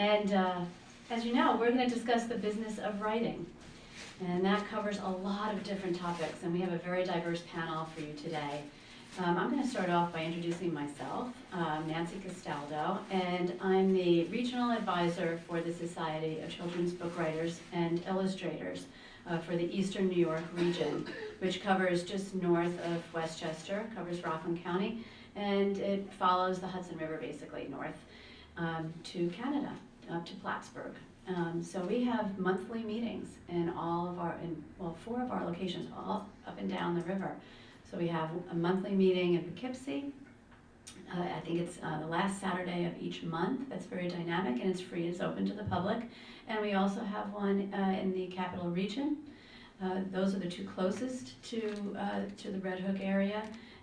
And as you know, we're going to discuss the business of writing. And that covers a lot of different topics, and we have a very diverse panel for you today. I'm going to start off by introducing myself, Nancy Castaldo, and I'm the Regional Advisor for the Society of Children's Book Writers and Illustrators for the Eastern New York region, which covers just north of Westchester, covers Rockland County, and it follows the Hudson River basically north to Canada, up to Plattsburgh. So we have monthly meetings in all of our, well, 4 of our locations, all up and down the river. So we have a monthly meeting in Poughkeepsie. I think it's the last Saturday of each month. That's very dynamic and it's free. It's open to the public. And we also have one in the Capital Region. Those are the 2 closest to the Red Hook area.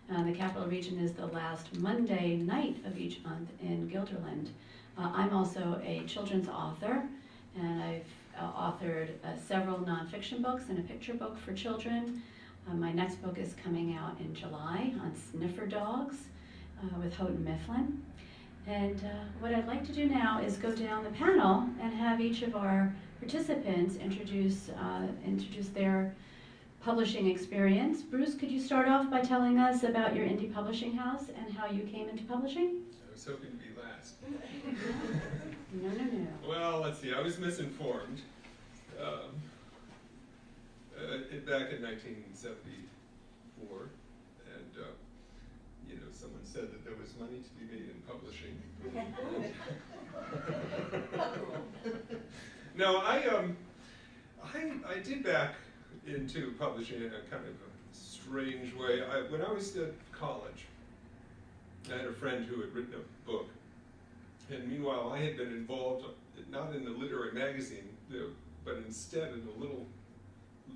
The Capital Region is the last Monday night of each month in Guilderland. I'm also a children's author, and I've authored several nonfiction books and a picture book for children. My next book is coming out in July on sniffer dogs with Houghton Mifflin. And what I'd like to do now is go down the panel and have each of our participants introduce their publishing experience. Bruce, could you start off by telling us about your indie publishing house and how you came into publishing? I was hoping to be last. No. Well, let's see, I was misinformed. Back in 1974, and someone said that there was money to be made in publishing. No, I did back into publishing in a kind of a strange way. When I was at college, I had a friend who had written a book, and meanwhile I had been involved not in the literary magazine, but instead in a little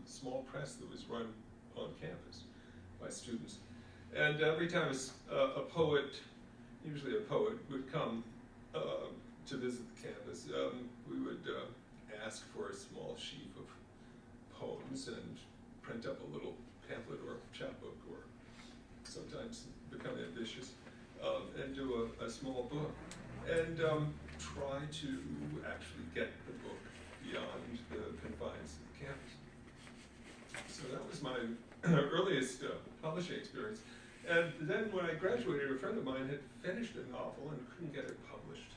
small press that was run on campus by students. And every time a poet, usually a poet, would come to visit the campus, we would ask for a small sheaf of poems and print up a little pamphlet or chapbook, or sometimes become ambitious, and do a small book, and try to actually get the book beyond the confines of the campus. So that was my earliest publishing experience. And then when I graduated, a friend of mine had finished a novel and couldn't get it published.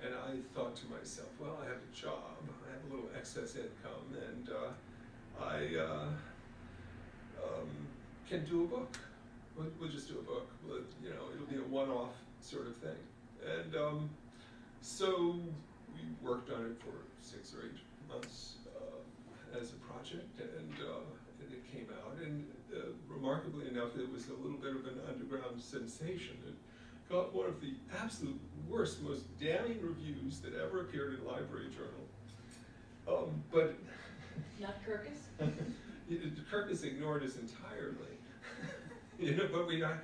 And I thought to myself, well, I have a job, I have a little excess income, and I can do a book. We'll just do a book. It'll be a one-off sort of thing. And so we worked on it for 6 or 8 months as a project, and it came out. And remarkably enough, it was a little bit of an underground sensation. It got one of the absolute worst, most damning reviews that ever appeared in Library Journal. But not Kirkus? Kirkus ignored us entirely. But we got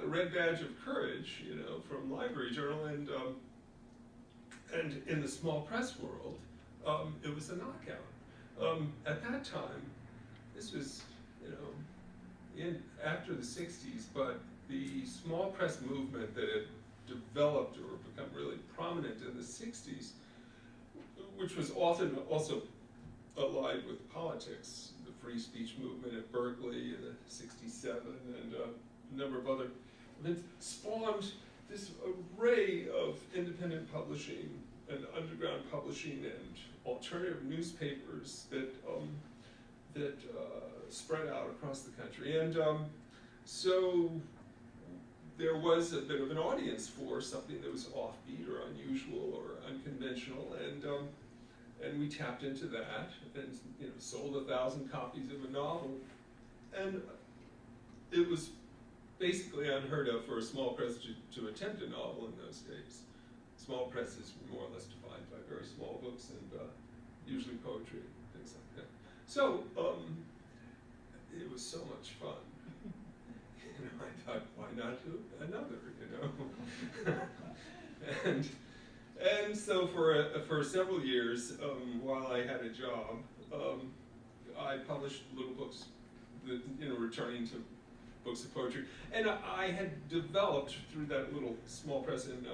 the red badge of courage, from Library Journal, and in the small press world, it was a knockout. At that time, this was, after the 60s, but the small press movement that had developed or become really prominent in the 60s, which was often also allied with politics, the free speech movement at Berkeley in '67 and a number of other events, spawned this array of independent publishing and underground publishing and alternative newspapers that spread out across the country. And so there was a bit of an audience for something that was offbeat or unusual or unconventional, and we tapped into that and sold 1,000 copies of a novel. And it was basically unheard of for a small press to attempt a novel in those days. Small presses were more or less defined by very small books and usually poetry, things like that. So it was so much fun. I thought, why not do another, And so for several years, while I had a job, I published little books that, returning to books of poetry. And I had developed through that little small press in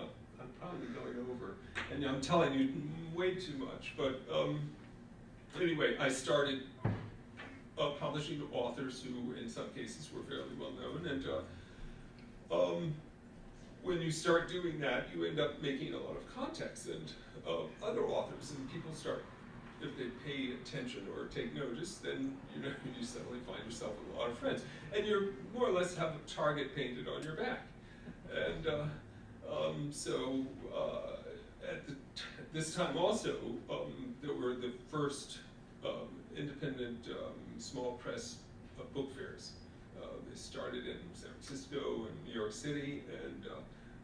probably going over, and I'm telling you way too much, but anyway, I started publishing authors who in some cases were fairly well known, and when you start doing that, you end up making a lot of contacts and other authors, and people start, if they pay attention or take notice, then you suddenly find yourself with a lot of friends, and you more or less have a target painted on your back. And so at this time also, there were the first independent small press book fairs. They started in San Francisco and New York City, and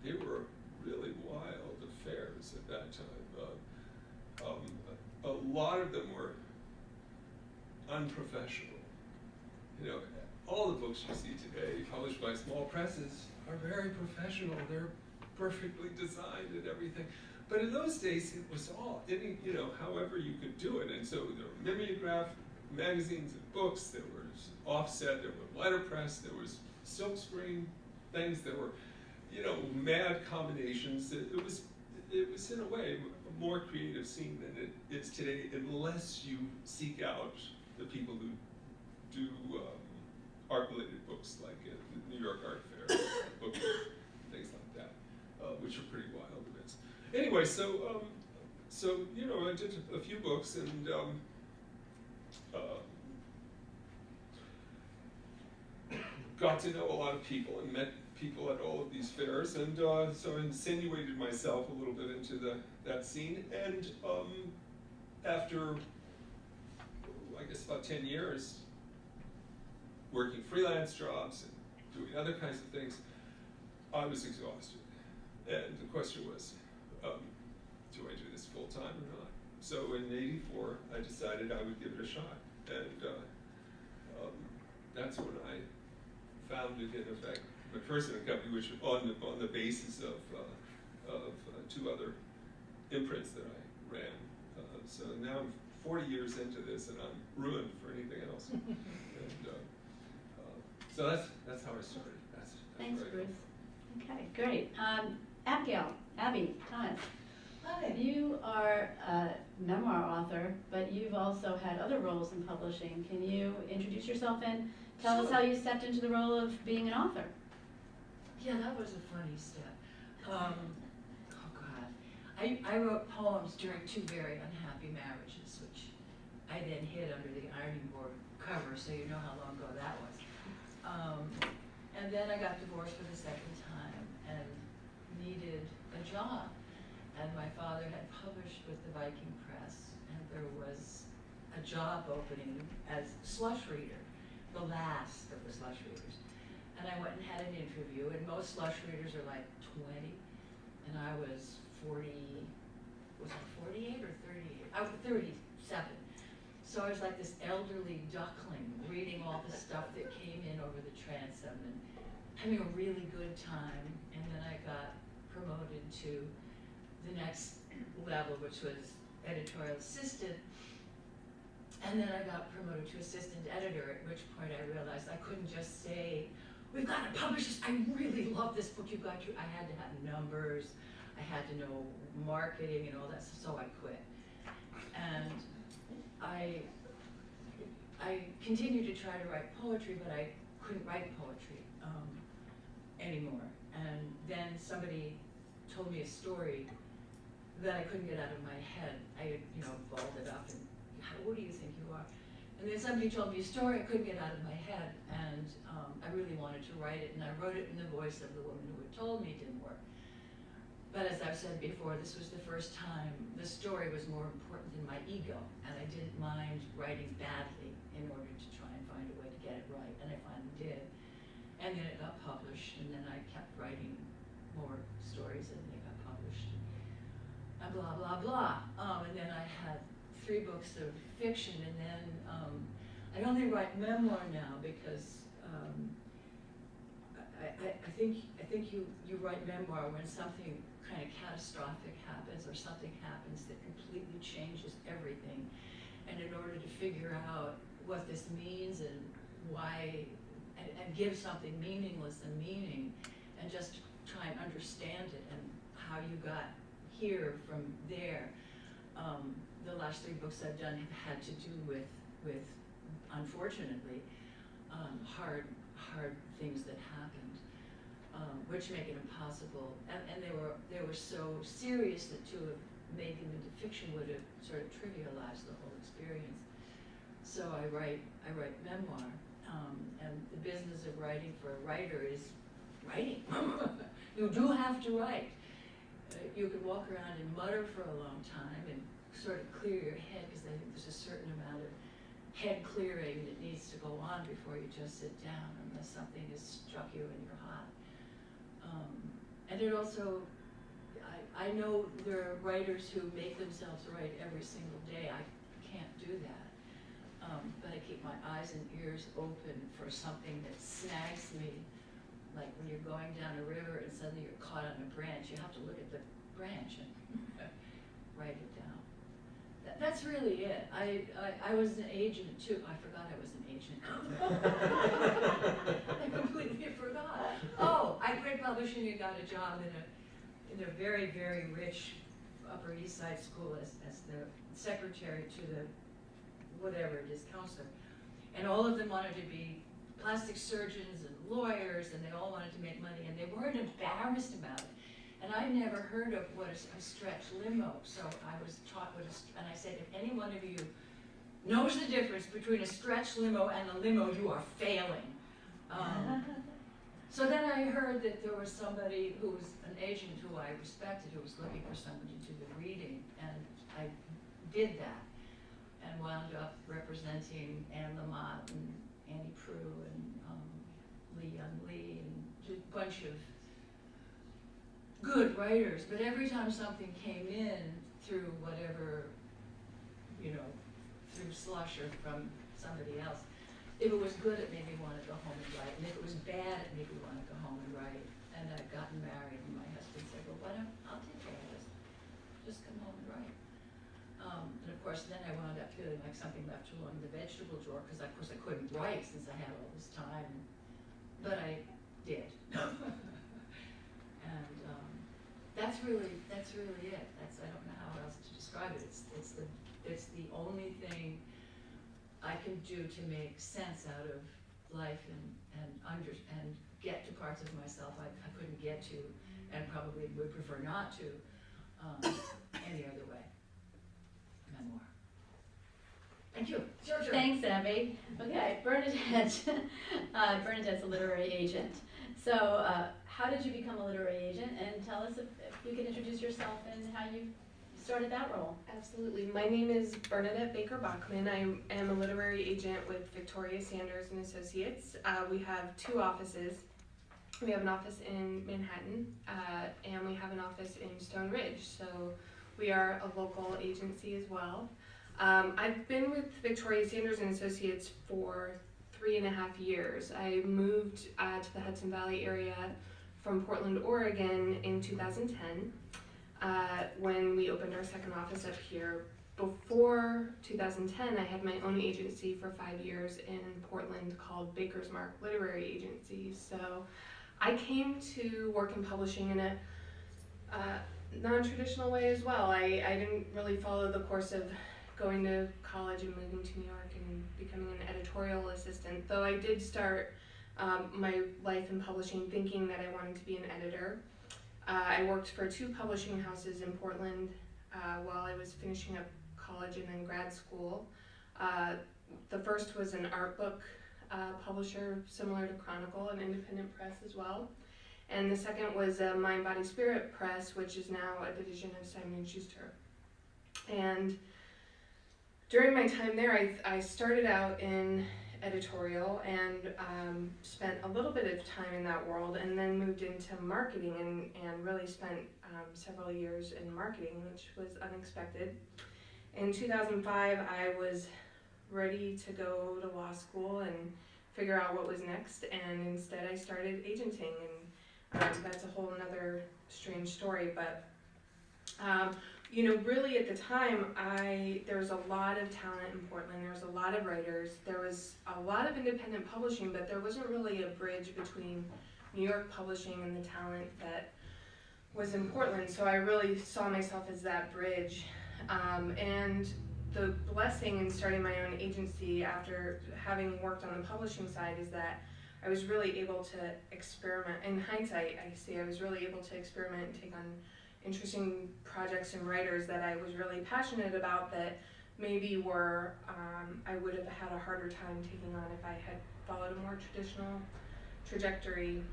they were really wild affairs at that time. A lot of them were unprofessional. All the books you see today published by small presses are very professional. They're perfectly designed and everything. But in those days, it was all, however you could do it. And so there were mimeograph magazines and books, there was offset, there were letterpress, there was silkscreen things, there were, mad combinations. It was in a way a more creative scene than it is today, unless you seek out the people who do art-related books, like the New York Art Fair, book fair, things like that, which are pretty wild events. Anyway, so I did a few books, and got to know a lot of people and met people at all of these fairs, and so insinuated myself a little bit into that scene. And after, I guess, about 10 years working freelance jobs and doing other kinds of things, I was exhausted. And the question was, do I do this full time or not? So in '84, I decided I would give it a shot. And that's when I founded, in effect, McPherson & Company, which on the basis of two other imprints that I ran. So now I'm 40 years into this, and I'm ruined for anything else. And so that's how I started. That's Thanks, where I Bruce. come Okay, great. Abby Thomas. Hi. You are a memoir author, but you've also had other roles in publishing. Can you introduce yourself and tell us Sure. how you stepped into the role of being an author? Yeah, that was a funny step. Oh God. I wrote poems during two very unhappy marriages, which I then hid under the ironing board cover, so you know how long ago that was. And then I got divorced for the second time and needed a job. And my father had published with the Viking Press, and there was a job opening as slush reader, the last of the slush readers. And I went and had an interview, and most slush readers are like 20, and I was 40, was I 48 or 38? I was 37. So I was like this elderly duckling reading all the stuff that came in over the transom and having a really good time. And then I got promoted to the next level, which was editorial assistant. And then I got promoted to assistant editor, at which point I realized I couldn't just say, we've got to publish this, I really love this book you've got to, I had to have numbers, I had to know marketing and all that, so I quit. And I continued to try to write poetry, but I couldn't write poetry anymore. And then somebody told me a story that I couldn't get out of my head. I had, balled it up and, what do you think you are? And then somebody told me a story I couldn't get out of my head, and I really wanted to write it, and I wrote it in the voice of the woman who had told me it didn't work. But as I've said before, this was the first time the story was more important than my ego, and I didn't mind writing badly in order to try and find a way to get it right, and I finally did. And then it got published, and then I kept writing more stories, and they got published, and blah, blah, blah. And then I had 3 books of fiction, and then I only write memoir now because I think you write memoir when something kind of catastrophic happens, or something happens that completely changes everything. And in order to figure out what this means and why, and give something meaningless a meaning, and just try and understand it and how you got here from there. The last 3 books I've done have had to do with unfortunately, hard things that happened, which make it impossible. And they were so serious that to have made them into fiction would have sort of trivialized the whole experience. So I write memoir, and the business of writing for a writer is writing. You do have to write. You could walk around and mutter for a long time and sort of clear your head, because I think there's a certain amount of head clearing that needs to go on before you just sit down, unless something has struck you and you're hot. And it also, I know there are writers who make themselves write every single day. I can't do that. But I keep my eyes and ears open for something that snags me. Like when you're going down a river and suddenly you're caught on a branch, you have to look at the branch and write it down. That's really it. I was an agent too. I forgot I was an agent. I completely forgot. Oh, I quit publishing and got a job in a very, very rich Upper East Side school as the secretary to the whatever it is, counselor. And all of them wanted to be plastic surgeons and lawyers, and they all wanted to make money, and they weren't embarrassed about it. And I never heard of what a stretch limo, so I was taught what and I said, if any one of you knows the difference between a stretch limo and a limo, you are failing. So then I heard that there was somebody who was an agent who I respected, who was looking for somebody to do the reading, and I did that, and wound up representing Anne Lamott and Annie Proulx and Lee Young Lee and just a bunch of good writers. But every time something came in through whatever, through slush or from somebody else, if it was good, it made me want to go home and write. And if it was bad, it made me want to go home and write. And I'd gotten married, and my husband said, well, I'll take care of this. Just come home and write. And of course, then I wound up feeling like something left too long in the vegetable drawer, because of course I couldn't write since I had all this time. But I did. And that's really it. I don't know how else to describe it. It's the only thing I can do to make sense out of life and get to parts of myself I couldn't get to, and probably would prefer not to any other way. Memoir. Thank you. It's your turn. Thanks, Abby. Okay, Bernadette. Bernadette's a literary agent. So how did you become a literary agent? And tell us if you could introduce yourself and how you started that role. Absolutely. My name is Bernadette Baker Bachman. I am a literary agent with Victoria Sanders and Associates. We have 2 offices. We have an office in Manhattan, and we have an office in Stone Ridge. So we are a local agency as well. I've been with Victoria Sanders and Associates for 3.5 years. I moved to the Hudson Valley area from Portland, Oregon in 2010 when we opened our second office up here. Before 2010, I had my own agency for 5 years in Portland called Baker's Mark Literary Agency. So I came to work in publishing in a non-traditional way as well. I didn't really follow the course of going to college and moving to New York and becoming an editorial assistant, though I did start my life in publishing thinking that I wanted to be an editor. I worked for 2 publishing houses in Portland while I was finishing up college and then grad school. The first was an art book publisher similar to Chronicle, an independent press as well. And the second was a Mind, Body, Spirit press, which is now a division of Simon & Schuster. And during my time there, I started out in editorial and spent a little bit of time in that world, and then moved into marketing and really spent several years in marketing, which was unexpected. In 2005, I was ready to go to law school and figure out what was next, and instead I started agenting, and that's a whole nother strange story, but really at the time, there was a lot of talent in Portland. There was a lot of writers. There was a lot of independent publishing, but there wasn't really a bridge between New York publishing and the talent that was in Portland, so I really saw myself as that bridge. And the blessing in starting my own agency after having worked on the publishing side is that I was really able to experiment. In hindsight, I see I was really able to experiment and take on interesting projects and writers that I was really passionate about that maybe were, I would have had a harder time taking on if I had followed a more traditional trajectory.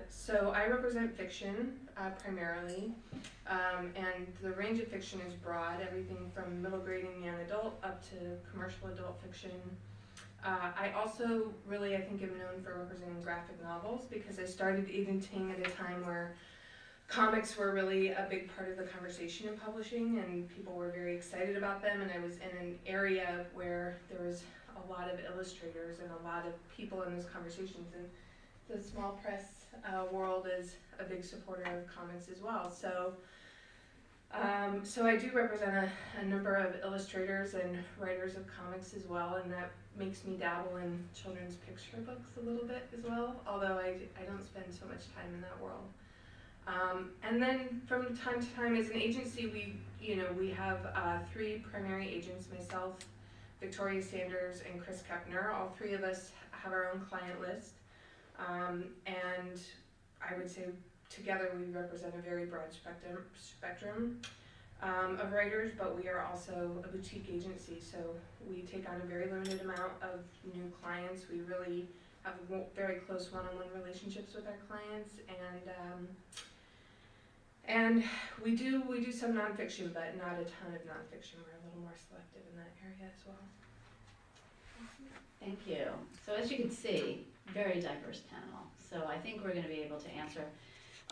So I represent fiction primarily, and the range of fiction is broad, everything from middle grade and young adult up to commercial adult fiction. I also really, I think, am known for representing graphic novels because I started agenting at a time where comics were really a big part of the conversation in publishing, and people were very excited about them, and I was in an area where there was a lot of illustrators and a lot of people in those conversations, and the small press world is a big supporter of comics as well. So I do represent a number of illustrators and writers of comics as well, and that makes me dabble in children's picture books a little bit as well, although I don't spend so much time in that world. And then from time to time as an agency, we have 3 primary agents, myself, Victoria Sanders, and Chris Kepner. All 3 of us have our own client list. And I would say together we represent a very broad spectrum of writers, but we are also a boutique agency, so we take on a very limited amount of new clients. We really have very close one-on-one relationships with our clients, and we do some nonfiction, but not a ton of nonfiction. We're a little more selective in that area as well. Thank you. So as you can see, very diverse panel. So I think we're going to be able to answer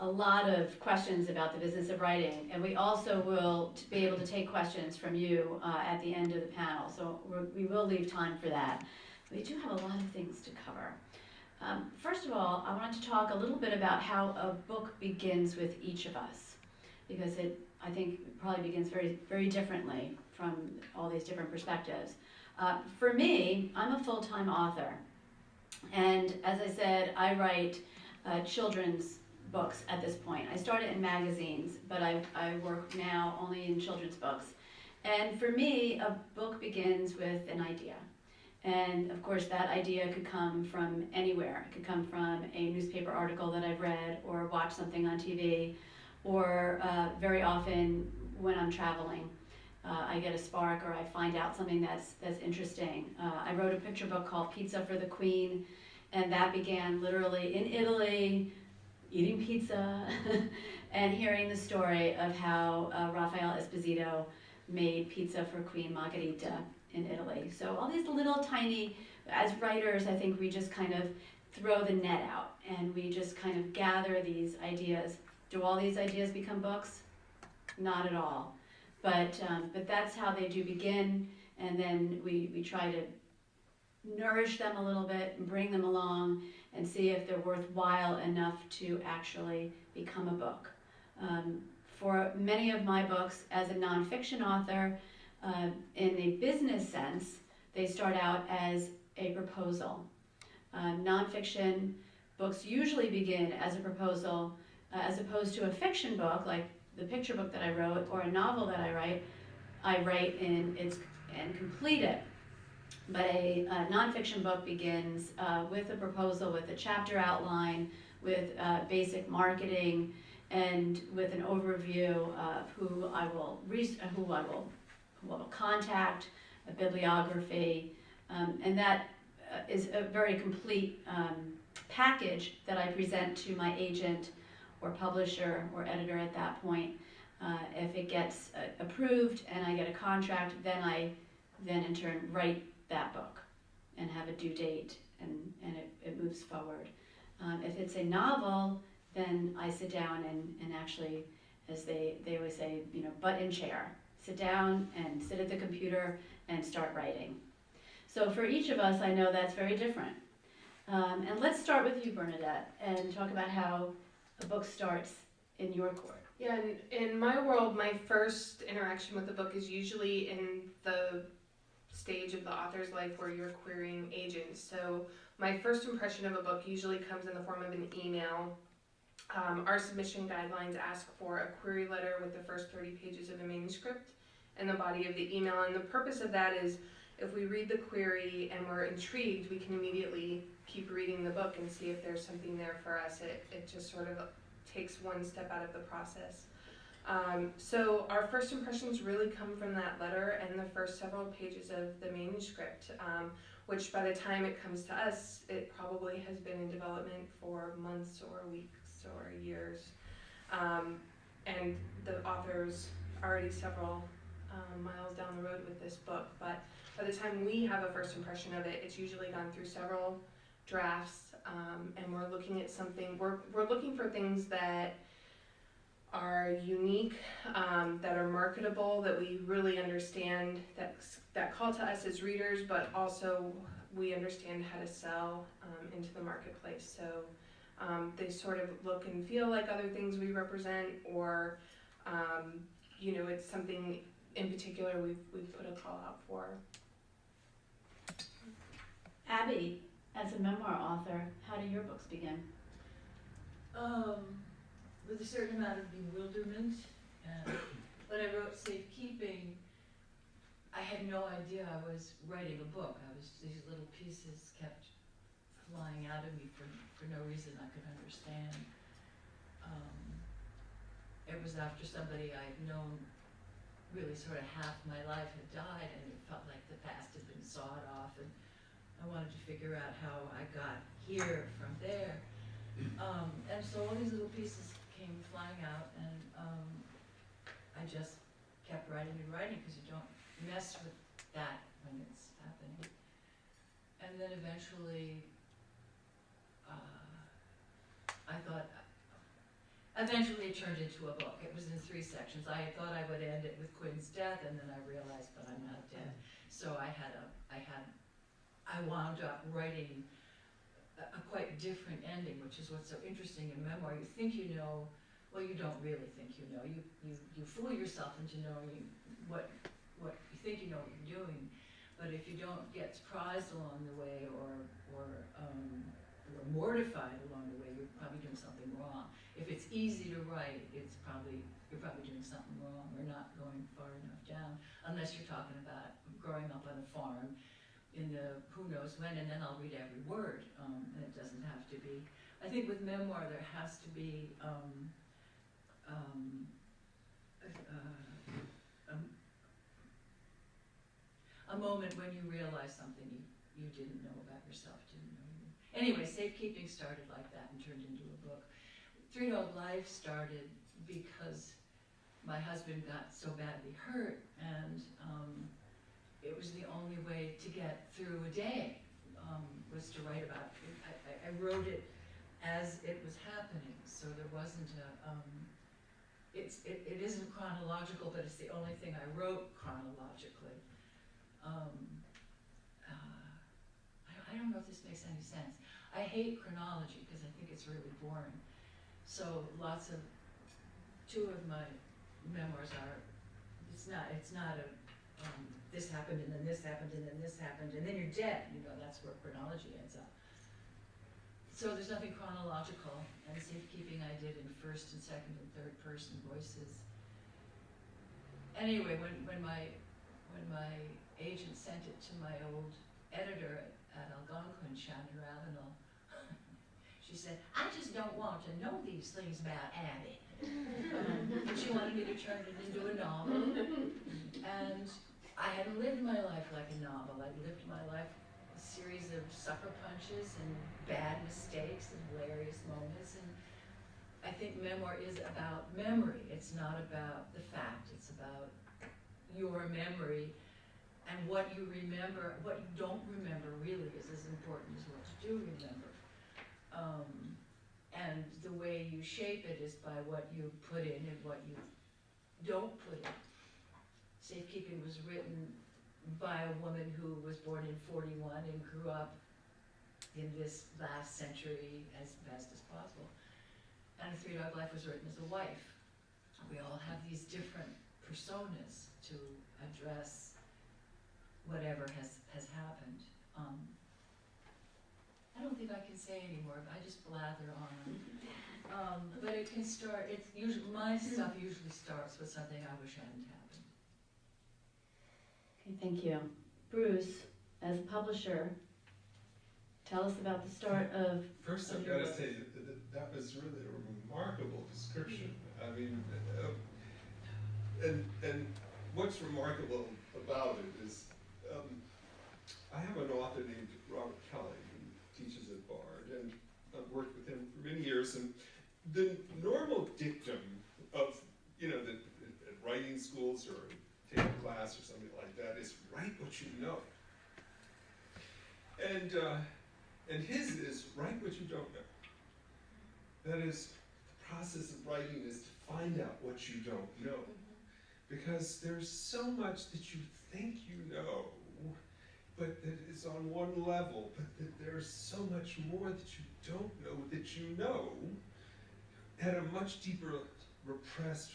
a lot of questions about the business of writing, and we also will be able to take questions from you at the end of the panel. So we will leave time for that. We do have a lot of things to cover. First of all, I wanted to talk a little bit about how a book begins with each of us, because I think it probably begins very, very differently from all these different perspectives. For me, I'm a full-time author, and as I said, I write children's books at this point. I started in magazines, but I work now only in children's books. And for me, a book begins with an idea. And of course, that idea could come from anywhere. It could come from a newspaper article that I've read or watched something on TV, or very often when I'm traveling, I get a spark or I find out something that's interesting. I wrote a picture book called Pizza for the Queen, and that began literally in Italy, eating pizza and hearing the story of how Raphael Esposito made pizza for Queen Margherita in Italy. So all these little tiny, as writers, I think we just kind of throw the net out and we just kind of gather these ideas. Do all these ideas become books? Not at all. But that's how they do begin, and then we try to nourish them a little bit and bring them along and see if they're worthwhile enough to actually become a book. For many of my books, as a nonfiction author, in a business sense, they start out as a proposal. Nonfiction books usually begin as a proposal, as opposed to a fiction book, like the picture book that I wrote or a novel that I write and complete it. But a nonfiction book begins with a proposal, with a chapter outline, with basic marketing, and with an overview of who I will contact, a bibliography, and that is a very complete package that I present to my agent or publisher or editor at that point. If it gets approved and I get a contract, then I in turn write that book and have a due date, and it moves forward. If it's a novel, then I sit down and actually, as they always say, butt in chair. Sit down and sit at the computer and start writing. So for each of us, I know that's very different. And let's start with you, Bernadette, and talk about how a book starts in your court. Yeah, in my world, my first interaction with the book is usually in the stage of the author's life where you're querying agents. So my first impression of a book usually comes in the form of an email Our submission guidelines ask for a query letter with the first 30 pages of a manuscript and the body of the email. And the purpose of that is if we read the query and we're intrigued, we can immediately keep reading the book and see if there's something there for us. It just sort of takes one step out of the process. So our first impressions really come from that letter and the first several pages of the manuscript, which by the time it comes to us, it probably has been in development for months or weeks or years. And the author's already several miles down the road with this book, but by the time we have a first impression of it, it's usually gone through several drafts, and we're looking at something, we're looking for things that are unique, that are marketable, that we really understand, that call to us as readers, but also we understand how to sell into the marketplace. So they sort of look and feel like other things we represent, or it's something in particular we've put a call out for. Abby, as a memoir author, how do your books begin? With a certain amount of bewilderment. And when I wrote Safekeeping, I had no idea I was writing a book. These little pieces kept flying out of me for no reason I could understand. It was after somebody I'd known really sort of half my life had died, and it felt like the past had been sawed off, and I wanted to figure out how I got here from there. And so all these little pieces came flying out, and I just kept writing and writing, because you don't mess with that when it's happening. And then eventually, eventually it turned into a book. It was in 3 sections. I thought I would end it with Quinn's death, and then I realized, but I'm not dead. So I wound up writing a quite different ending, which is what's so interesting in memoir. You think you know, well, you don't really think you know. You fool yourself into knowing what you think you know what you're doing. But if you don't get surprised along the way, or mortified along the way, you're probably doing something wrong. If it's easy to write, you're probably doing something wrong, or not going far enough down, unless you're talking about growing up on a farm in the who knows when, and then I'll read every word, and it doesn't have to be. I think with memoir there has to be a moment when you realize something you didn't know about yourself, didn't know you. Anyway, Safekeeping started like that and turned into a book. Three Dog Life started because my husband got so badly hurt, and it was the only way to get through a day, was to write about it. I wrote it as it was happening, so there wasn't it isn't chronological, but it's the only thing I wrote chronologically. I don't know if this makes any sense. I hate chronology because I think it's really boring. So two of my memoirs are, it's not a, this happened and then this happened and then this happened and then you're dead, that's where chronology ends up. So there's nothing chronological, and Safekeeping I did in first and second and third person voices. Anyway, when my agent sent it to my old editor at Algonquin, Chandra Avenel, she said, I just don't want to know these things about Abby. And she wanted me to turn it into a novel. And I hadn't lived my life like a novel. I'd lived my life a series of sucker punches and bad mistakes and hilarious moments. And I think memoir is about memory. It's not about the fact. It's about your memory. And what you remember, what you don't remember really is as important as what you do remember. And the way you shape it is by what you put in and what you don't put in. Safekeeping was written by a woman who was born in 41 and grew up in this last century as best as possible. And Three Dog Life was written as a wife. We all have these different personas to address whatever has happened. I don't think I can say anymore, but I just blather on. But it can start, it's usually, my stuff usually starts with something I wish hadn't happened. Okay, thank you. Bruce, as a publisher, tell us about the start of, First, I've got to say that was really a remarkable description. I mean, and what's remarkable about it is, I have an author named Robert Kelly who teaches at Bard, and I've worked with him for many years. And the normal dictum of, you know, at writing schools or take a class or something like that is write what you know. And his is write what you don't know. That is, the process of writing is to find out what you don't know. Because there's so much that you think you know, but that is on one level, but that there's so much more that you don't know that you know at a much deeper repressed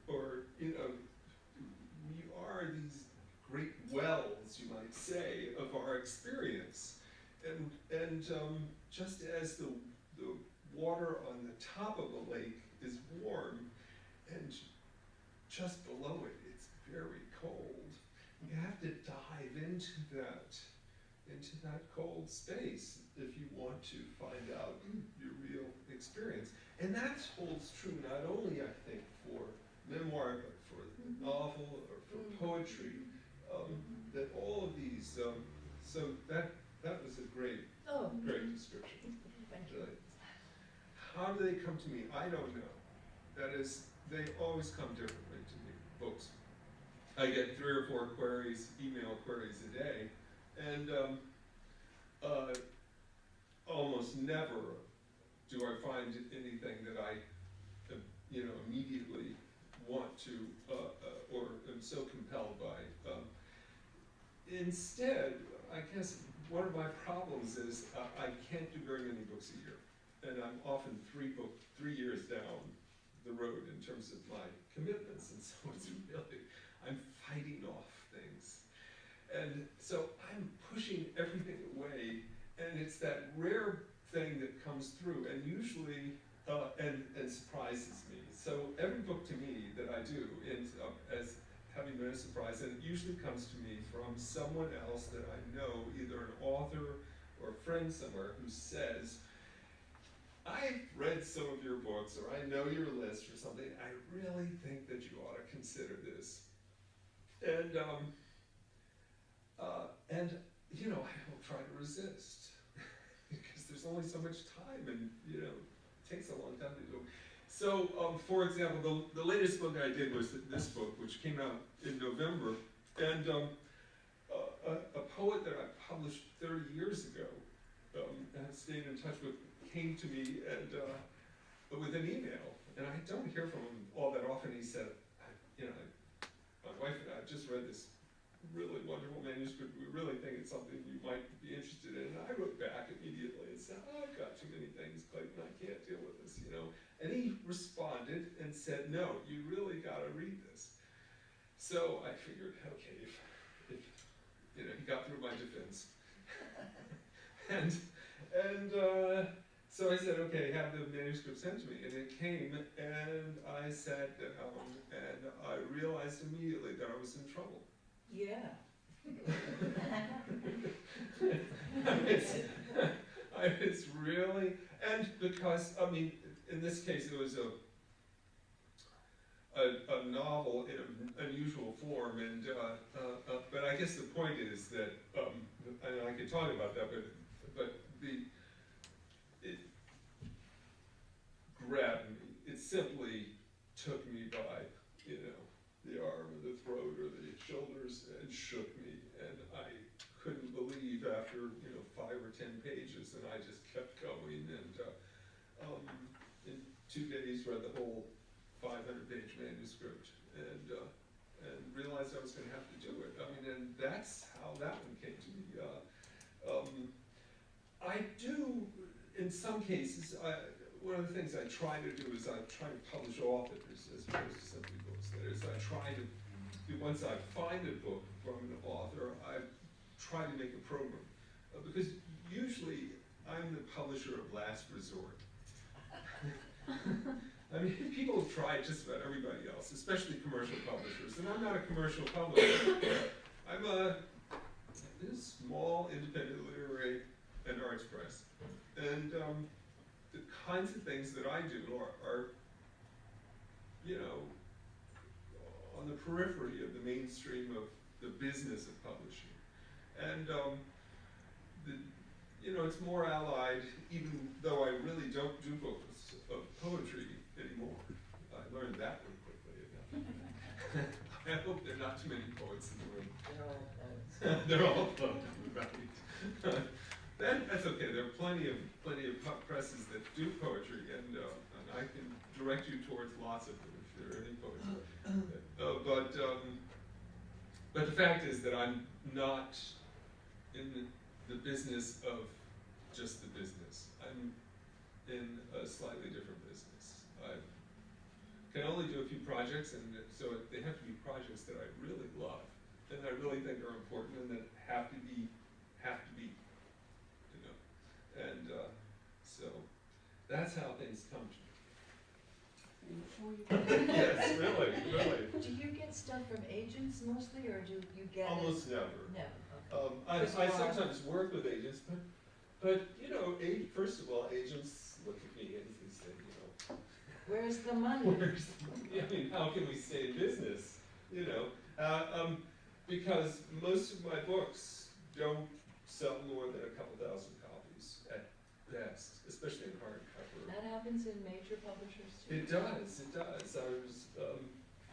or you know, we are these great wells, you might say, of our experience. And just as the water on the top of a lake is warm, and just below it, it's very cold. You have to dive into that cold space if you want to find out your real experience. And that holds true not only, I think, for memoir, but for the novel or for poetry. That all of these, so that was a great description. Thank you. How do they come to me? I don't know. That is, they always come differently to me, books. I get 3 or 4 queries, email queries a day, and almost never do I find anything that I, you know, immediately want to or am so compelled by. Instead, I guess one of my problems is I can't do very many books a year, and I'm often 3 years down the road in terms of my commitments, and so it's really, I'm fighting off things. And so I'm pushing everything away, and it's that rare thing that comes through, and usually, and surprises me. So every book to me that I do ends up as having been a surprise, and it usually comes to me from someone else that I know, either an author or a friend somewhere who says, I've read some of your books, or I know your list or something, I really think that you ought to consider this. And you know, I will try to resist, because there's only so much time, and you know, it takes a long time to do. So, for example, the latest book I did was this book, which came out in November, and a poet that I published 30 years ago, and I've stayed in touch with, came to me and with an email, and I don't hear from him all that often. He said, you know, my wife and I have just read this really wonderful manuscript. We really think it's something you might be interested in. And I wrote back immediately and said, oh, I've got too many things, Clayton, I can't deal with this, you know. And he responded and said, no, you really got to read this. So I figured, okay, if you know, he got through my defense. and so I said, okay, have the manuscript sent to me. And it came, and I sat down, and I realized immediately that I was in trouble. Yeah. It's really, and because, I mean, in this case, it was a novel in an unusual form, and but I guess the point is that, and I could talk about that, but it grabbed me. It simply took me by, you know, the arm or the throat or the shoulders and shook me, and I couldn't believe after, you know, 5 or 10 pages, and I just kept going, and in 2 days read the whole 500-page manuscript, and realized I was going to have to do it. I mean, and that's how that one came to me. I do, in some cases, one of the things I try to do is I try to publish authors as opposed to simply books. That is, I try to, once I find a book from an author, I try to make a program. Because usually I'm the publisher of last resort. I mean, people have tried just about everybody else, especially commercial publishers, and I'm not a commercial publisher. I'm a small independent literary and arts press, and the kinds of things that I do are, you know, on the periphery of the mainstream of the business of publishing, and you know, it's more allied, even though I really don't do books of poetry anymore. I learned that one quickly. I hope there are not too many poets in the room. They're all poets, right? That's okay. There are plenty of presses that do poetry, and I can direct you towards lots of them if there are any poets. But the fact is that I'm not in the business of just the business. I'm in a slightly different business. I can only do a few projects, and so they have to be projects that I really love, and I really think are important, and that have to be, you know. And so that's how things come to me. Yes, really. Do you get stuff from agents mostly, or do you get Almost never. Never. I sometimes work with agents, but you know, first of all, agents look at me and they say, you know, Where's the money? I mean, how can we stay in business? You know, because most of my books don't sell more than a couple thousand copies at best, especially in hardcover. That happens in major publishers too. It does.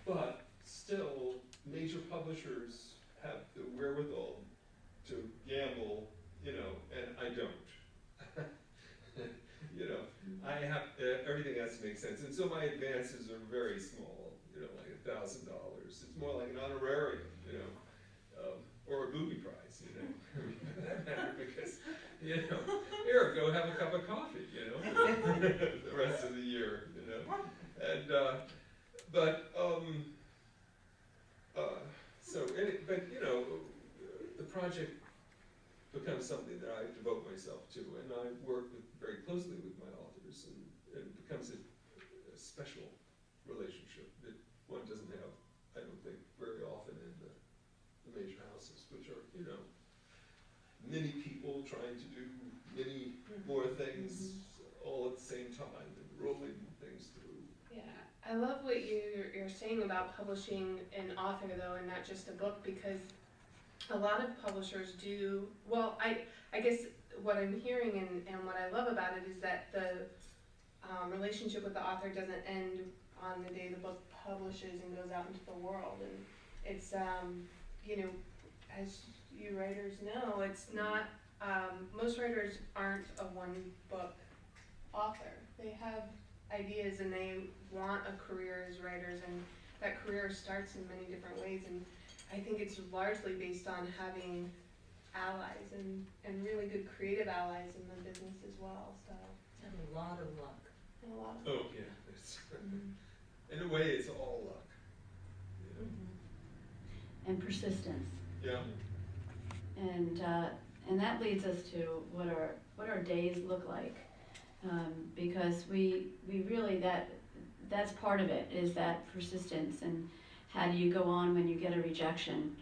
But still, major publishers have the wherewithal to gamble, you know, and I don't. You know, I have, everything has to make sense, and so my advances are very small, you know, like $1,000. It's more like an honorarium, you know, or a booby prize, you know, because, you know, here, go have a cup of coffee, you know, the rest of the year, you know, and, but you know, the project becomes something that I devote myself to, and I work very closely with my authors, and it becomes a special relationship that one doesn't have, I don't think, very often in the major houses, which are, you know, many people trying to do many more things all at the same time and rolling things through. Yeah, I love what you're saying about publishing an author though, and not just a book, because a lot of publishers do, well, I guess what I'm hearing and what I love about it is that the relationship with the author doesn't end on the day the book publishes and goes out into the world. And it's, you know, as you writers know, it's not, most writers aren't a one book author. They have ideas and they want a career as writers, and that career starts in many different ways. And I think it's largely based on having allies and really good creative allies in the business as well. So And a lot of luck. and a lot of Oh, yeah. It's, in a way, it's all luck. You know? And persistence. Yeah. And that leads us to what our days look like, because we really, that's part of it, is that persistence, and how do you go on when you get a rejection?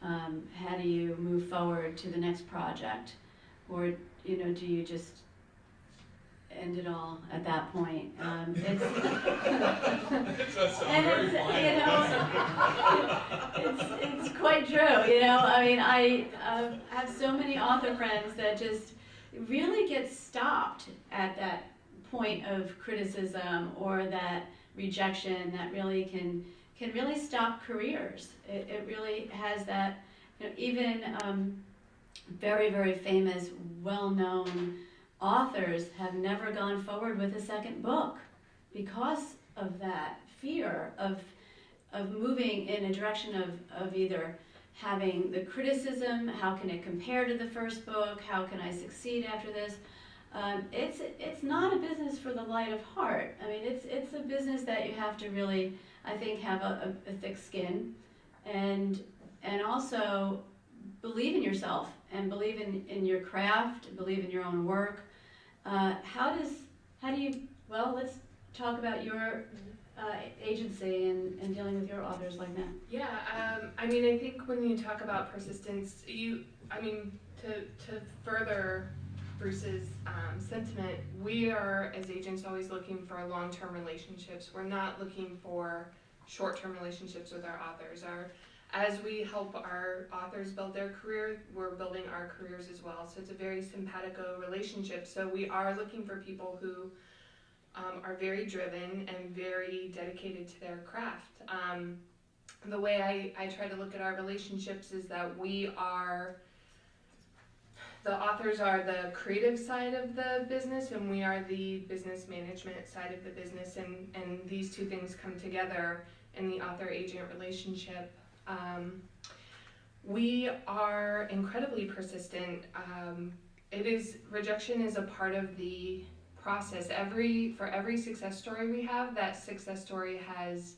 How do you move forward to the next project, or you know, do you just end it all at that point? It's it's quite true, you know. I mean, I have so many author friends that just really get stopped at that point of criticism or that rejection that really can really stop careers. It really has that, you know, even very, very famous, well-known authors have never gone forward with a second book because of that fear of moving in a direction of either having the criticism, how can it compare to the first book, how can I succeed after this. It's not a business for the light of heart. I mean, it's a business that you have to really, I think, have a thick skin, and also believe in yourself and believe in your craft, believe in your own work. How do you, well, talk about your agency and dealing with your authors like that? Yeah, I mean, I think when you talk about persistence, to further Bruce's sentiment, we are, as agents, always looking for long-term relationships. We're not looking for short-term relationships with our authors. As we help our authors build their career, we're building our careers as well. So it's a very simpatico relationship. So we are looking for people who are very driven and very dedicated to their craft. The way I try to look at our relationships is that the authors are the creative side of the business and we are the business management side of the business, and these two things come together in the author-agent relationship. We are incredibly persistent. Rejection is a part of the process. For every success story we have, that success story has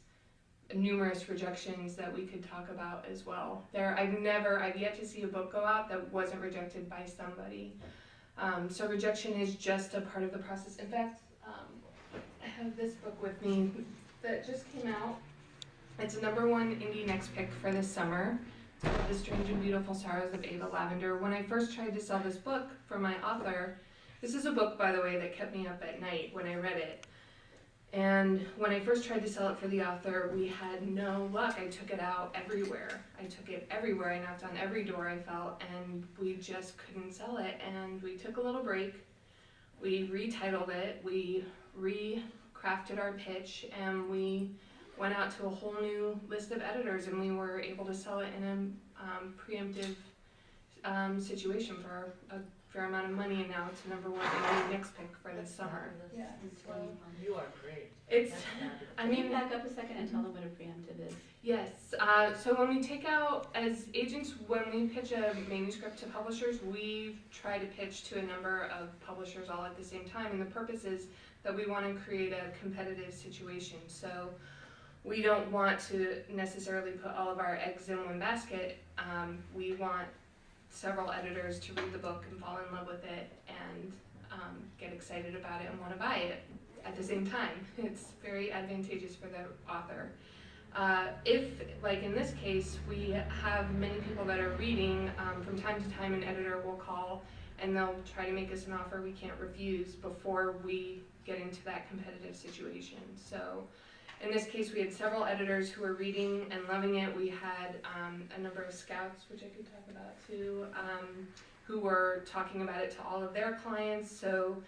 numerous rejections that we could talk about as well. I've yet to see a book go out that wasn't rejected by somebody. So rejection is just a part of the process. In fact, I have this book with me that just came out. It's a #1 indie next pick for this summer. It's called The Strange and Beautiful Sorrows of Ava Lavender. When I first tried to sell this book for my author, this is a book, by the way, that kept me up at night when I read it. And when I first tried to sell it for the author, we had no luck. I took it out everywhere. I knocked on every door, I felt, and we just couldn't sell it. And we took a little break. We retitled it. We recrafted our pitch, and we went out to a whole new list of editors, and we were able to sell it in a preemptive situation for a fair amount of money, and now it's #1 indie next pick for this summer. Yeah. So, You are great. It's, That's fabulous. I can you mean, back up a second and tell them what a preemptive is? yes. So when we take out, as agents, when we pitch a manuscript to publishers, we try to pitch to a number of publishers all at the same time, and the purpose is that we want to create a competitive situation. So we don't want to necessarily put all of our eggs in one basket. We want several editors to read the book and fall in love with it and get excited about it and want to buy it at the same time. It's very advantageous for the author. If, like in this case, we have many people that are reading, from time to time an editor will call and they'll try to make us an offer we can't refuse before we get into that competitive situation. So in this case, we had several editors who were reading and loving it. We had a number of scouts, which I could talk about too, who were talking about it to all of their clients. So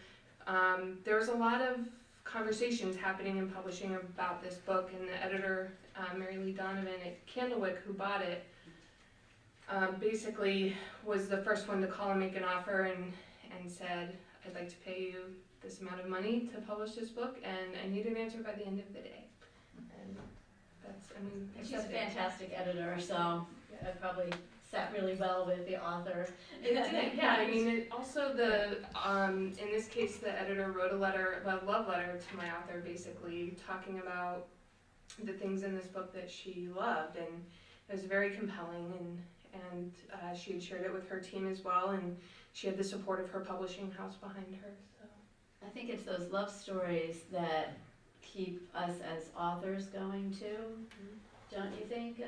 there was a lot of conversations happening in publishing about this book, and the editor, Mary Lee Donovan at Candlewick, who bought it, basically was the first one to call and make an offer and said, I'd like to pay you this amount of money to publish this book, and I need an answer by the end of the day. And that's, I mean, She's a accepted. fantastic editor, so it probably sat really well with the author. It did, yeah. I mean, it also in this case, the editor wrote a love letter to my author, basically talking about the things in this book that she loved, and it was very compelling. And she had shared it with her team as well, and she had the support of her publishing house behind her. So I think it's those love stories that keep us as authors going too. Don't you think,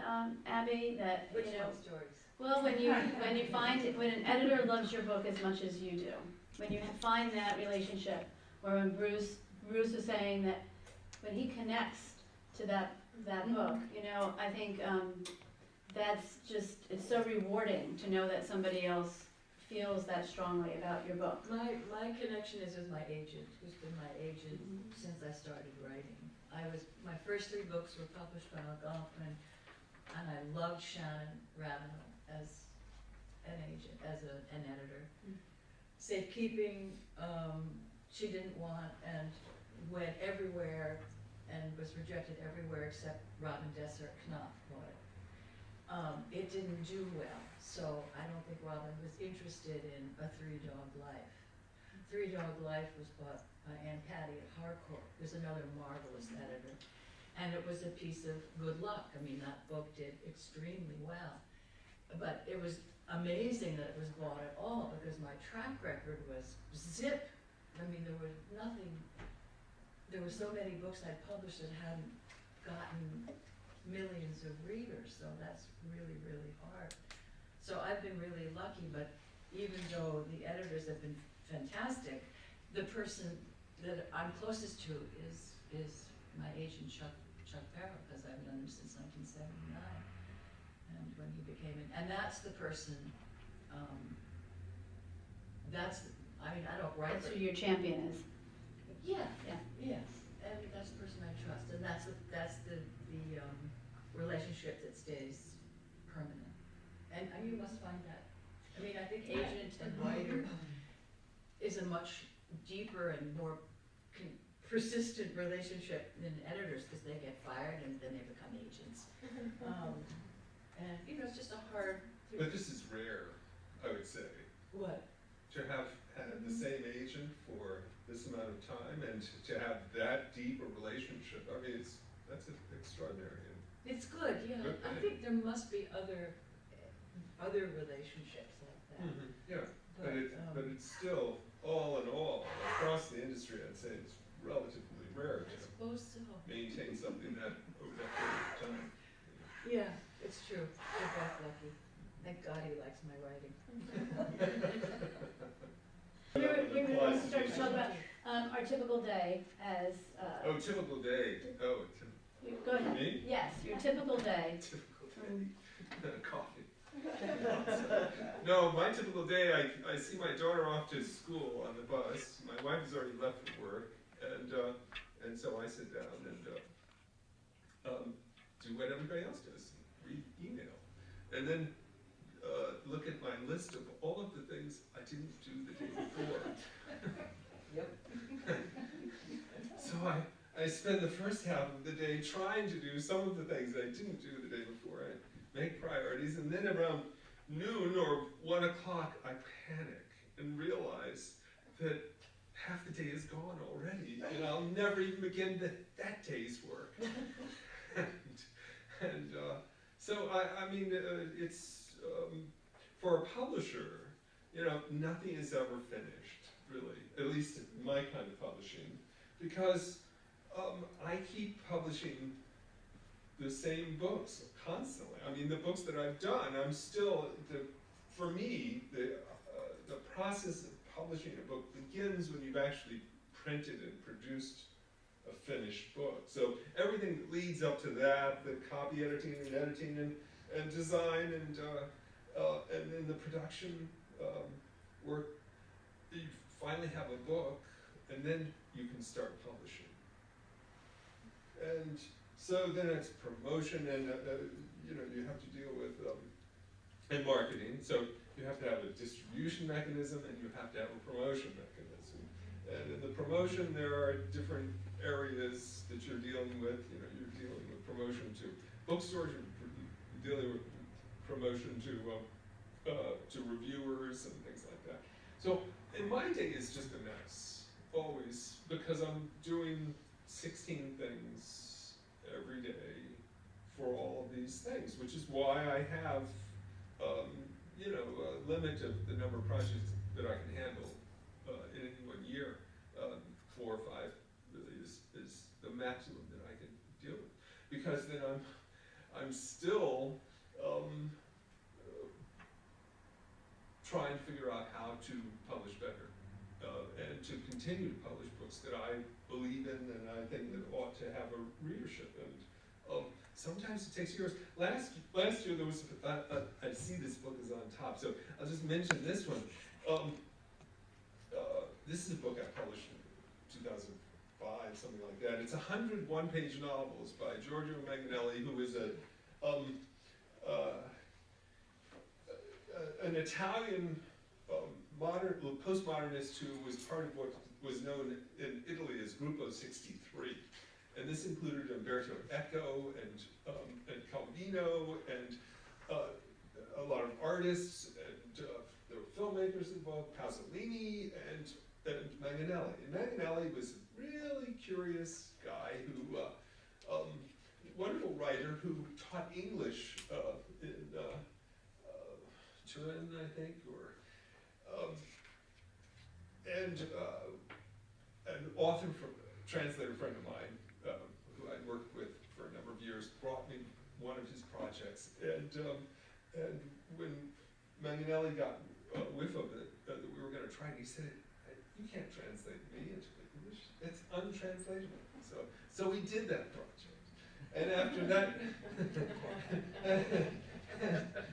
Abby? That Which you know. stories? Well, when an editor loves your book as much as you do, when you find that relationship, or when Bruce was saying that when he connects to that book, you know, I think that's just, it's so rewarding to know that somebody else feels that strongly about your book. My connection is with my agent, who's been my agent since I started writing. My first 3 books were published by Algonquin, and I loved Shannon Ravenel as an agent, as an editor. Safekeeping, she didn't want, and went everywhere and was rejected everywhere except Robin Desser Knopf bought it. It didn't do well, so I don't think Robin was interested in a 3-Dog Life. 3-Dog Life was bought by Ann Patty at Harcourt, who's another marvelous editor. And it was a piece of good luck. I mean, that book did extremely well. But it was amazing that it was bought at all, because my track record was zip. I mean, there was nothing there were so many books I'd published that hadn't gotten millions of readers, so that's really, really hard. So I've been really lucky, but even though the editors have been fantastic, the person that I'm closest to is my agent Chuck Barrow, because I've known him since 1979, and when he became and that's the person. I don't write. That's who your champion is. Yeah. Yeah. Yes, and that's the person I trust, and that's the relationship that stays permanent. And you must find that. I mean, I think agent and writer is a much deeper and more persistent relationship than editors, because they get fired and then they become agents. And it's just a hard. But this is rare, I would say, What? to have had the same agent for this amount of time and to have that deep a relationship. I mean, that's extraordinary. It's good, yeah. Good I thing. think there must be other relationships like that. Yeah, but it's still, all in all, across the industry, I'd say it's relatively rare I to suppose so. maintain something that over that period of time. Yeah, it's true. We're both lucky. Thank God he likes my writing. We're going to start to talk about our typical day as, Oh, typical day. Oh, go ahead. Me? Yes, your typical day. typical day. Coffee. No, my typical day, I see my daughter off to school on the bus. My wife has already left for work, and so I sit down and do what everybody else does, read email, and then look at my list of all of the things I didn't do the day before. Yep. So I spend the first half of the day trying to do some of the things I didn't do the day before. I make priorities, and then around noon or 1 o'clock, I panic and realize that half the day is gone already, and I'll never even begin that day's work. So I mean, it's for a publisher, nothing is ever finished, really. At least my kind of publishing, because I keep publishing the same books constantly. I mean, the books that I've done, I'm still for me, the process of publishing a book begins when you've actually printed and produced a finished book. So everything that leads up to that, the copy editing and design and then the production work, you finally have a book, and then you can start publishing. And so then it's promotion, and you have to deal with and marketing. So you have to have a distribution mechanism, and you have to have a promotion mechanism. And in the promotion, there are different areas that you're dealing with. You're dealing with promotion to bookstores. You're dealing with promotion to reviewers and things like that. So, and my day is just a mess, always, because I'm doing 16 things every day for all of these things, which is why I have, a limit of the number of projects that I can handle in any one year. 4 or 5 really is the maximum that I can deal with, because then I'm still trying to figure out how to publish better and to continue to publish books that I believe in and I think that ought to have a readership. And sometimes it takes years. Last year there was I see this book is on top, so I'll just mention this one. This is a book I published in 2005, something like that. It's 100 one-page novels by Giorgio Manganelli, who is an Italian postmodernist who was part of what was known in Italy as Gruppo 63. And this included Umberto Eco and Calvino and a lot of artists, and there were filmmakers involved, Pasolini and Manganelli. And Manganelli was a really curious guy who, wonderful writer who taught English in Turin, I think, and an author translator friend of mine, who I'd worked with for a number of years, brought me one of his projects. And when Manganelli got a whiff of it, that we were going to try it, he said, "You can't translate me into English. It's untranslatable." So we did that project. And after that,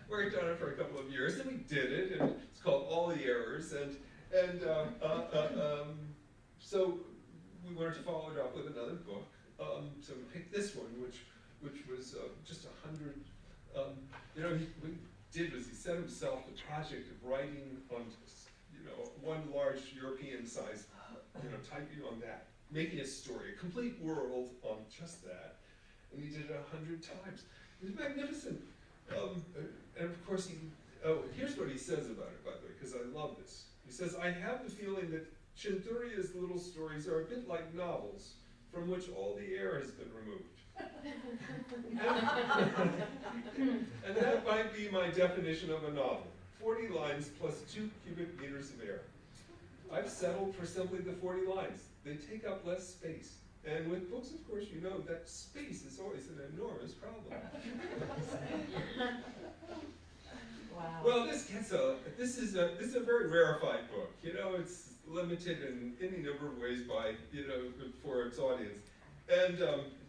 worked on it for a couple of years, and we did it, and it's called All the Errors, so we wanted to follow it up with another book. So we picked this one, which was just 100. What he did was he set himself the project of writing on, one large European-sized, type view on that, making a story, a complete world on just that, and he did it 100 times. It was magnificent. And of course, here's what he says about it, by the way, because I love this. He says, "I have the feeling that Chinthuria's little stories are a bit like novels from which all the air has been removed." And that might be my definition of a novel. 40 lines plus 2 cubic meters of air. I've settled for simply the 40 lines. They take up less space. And with books, of course, you know that space is always an enormous problem. Wow. Well, this is a very rarefied book. It's limited in any number of ways by, for its audience, and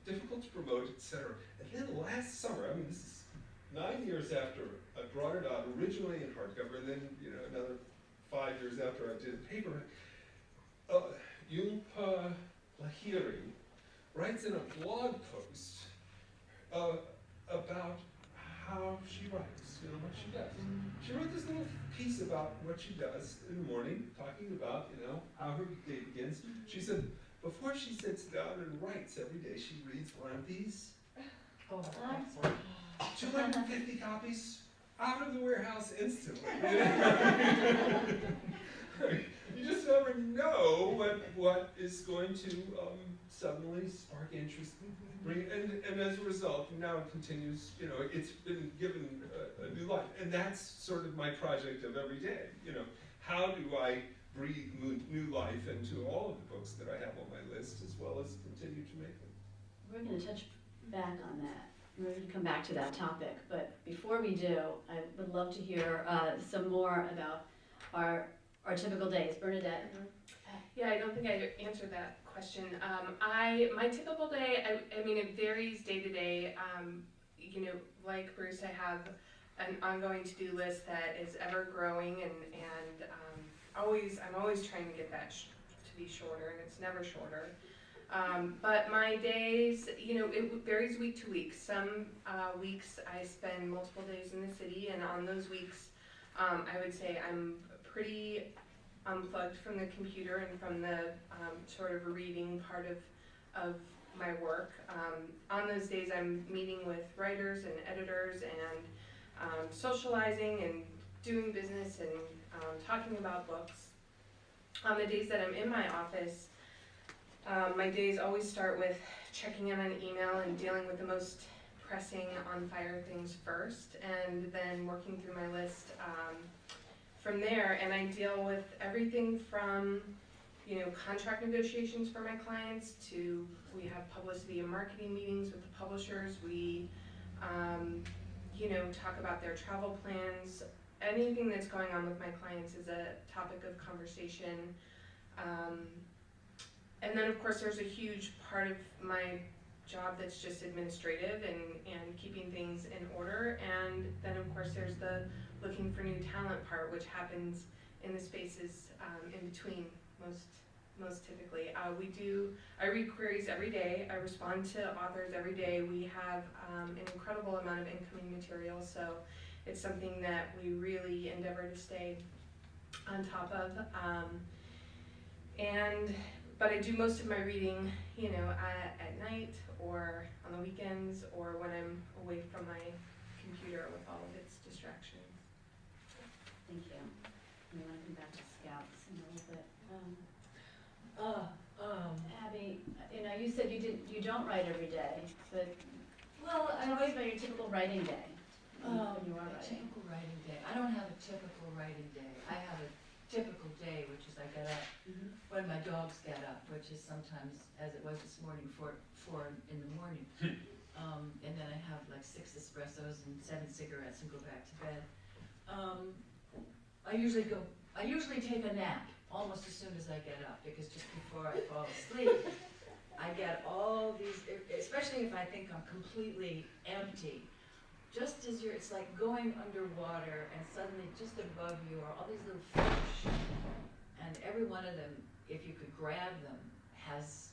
difficult to promote, etc. And then last summer, this is 9 years after I brought it out, originally in hardcover, and then another 5 years after I did paper. Jungpa Lahiri writes in a blog post about how she writes, what she does. She wrote this little piece about what she does in the morning, talking about, how her day begins. She said, before she sits down and writes every day, she reads one of these. Oh, excellent. 250 copies out of the warehouse instantly. You just never know what is going to suddenly spark interest, and as a result, now it continues. It's been given a new life, and that's sort of my project of every day. How do I breathe new life into all of the books that I have on my list, as well as continue to make them? We're going to touch back on that. We're going to come back to that topic, but before we do, I would love to hear some more about our typical days. Bernadette? Yeah, I don't think I answered that question. My typical day, it varies day to day. Like Bruce, I have an ongoing to-do list that is ever growing, and I'm always trying to get that to be shorter, and it's never shorter. But my days, it varies week to week. Some weeks I spend multiple days in the city, and on those weeks, I would say I'm pretty unplugged from the computer and from the sort of reading part of my work. On those days, I'm meeting with writers and editors and socializing and doing business and talking about books. On the days that I'm in my office, my days always start with checking in on email and dealing with the most pressing on-fire things first, and then working through my list from there. And I deal with everything from contract negotiations for my clients to we have publicity and marketing meetings with the publishers. We talk about their travel plans. Anything that's going on with my clients is a topic of conversation. And then of course there's a huge part of my job that's just administrative and keeping things in order. And then of course there's the looking for new talent part, which happens in the spaces in between most typically. I read queries every day. I respond to authors every day. We have an incredible amount of incoming material, so it's something that we really endeavor to stay on top of. But I do most of my reading, at night or on the weekends or when I'm away from my computer with all of its distractions. Thank you. We want to come back to Scouts in a little bit. Abby, you said you don't write every day, but Well, tell us about your typical writing day when you are a writing. typical writing day. I don't have a typical writing day. I have a typical day, which is I get up Mhm. when my dogs get up, which is sometimes, as it was this morning, four in the morning. And then I have like 6 espressos and 7 cigarettes and go back to bed. I usually take a nap almost as soon as I get up, because just before I fall asleep, I get all these, especially if I think I'm completely empty, just as it's like going underwater and suddenly just above you are all these little fish, and every one of them, if you could grab them, has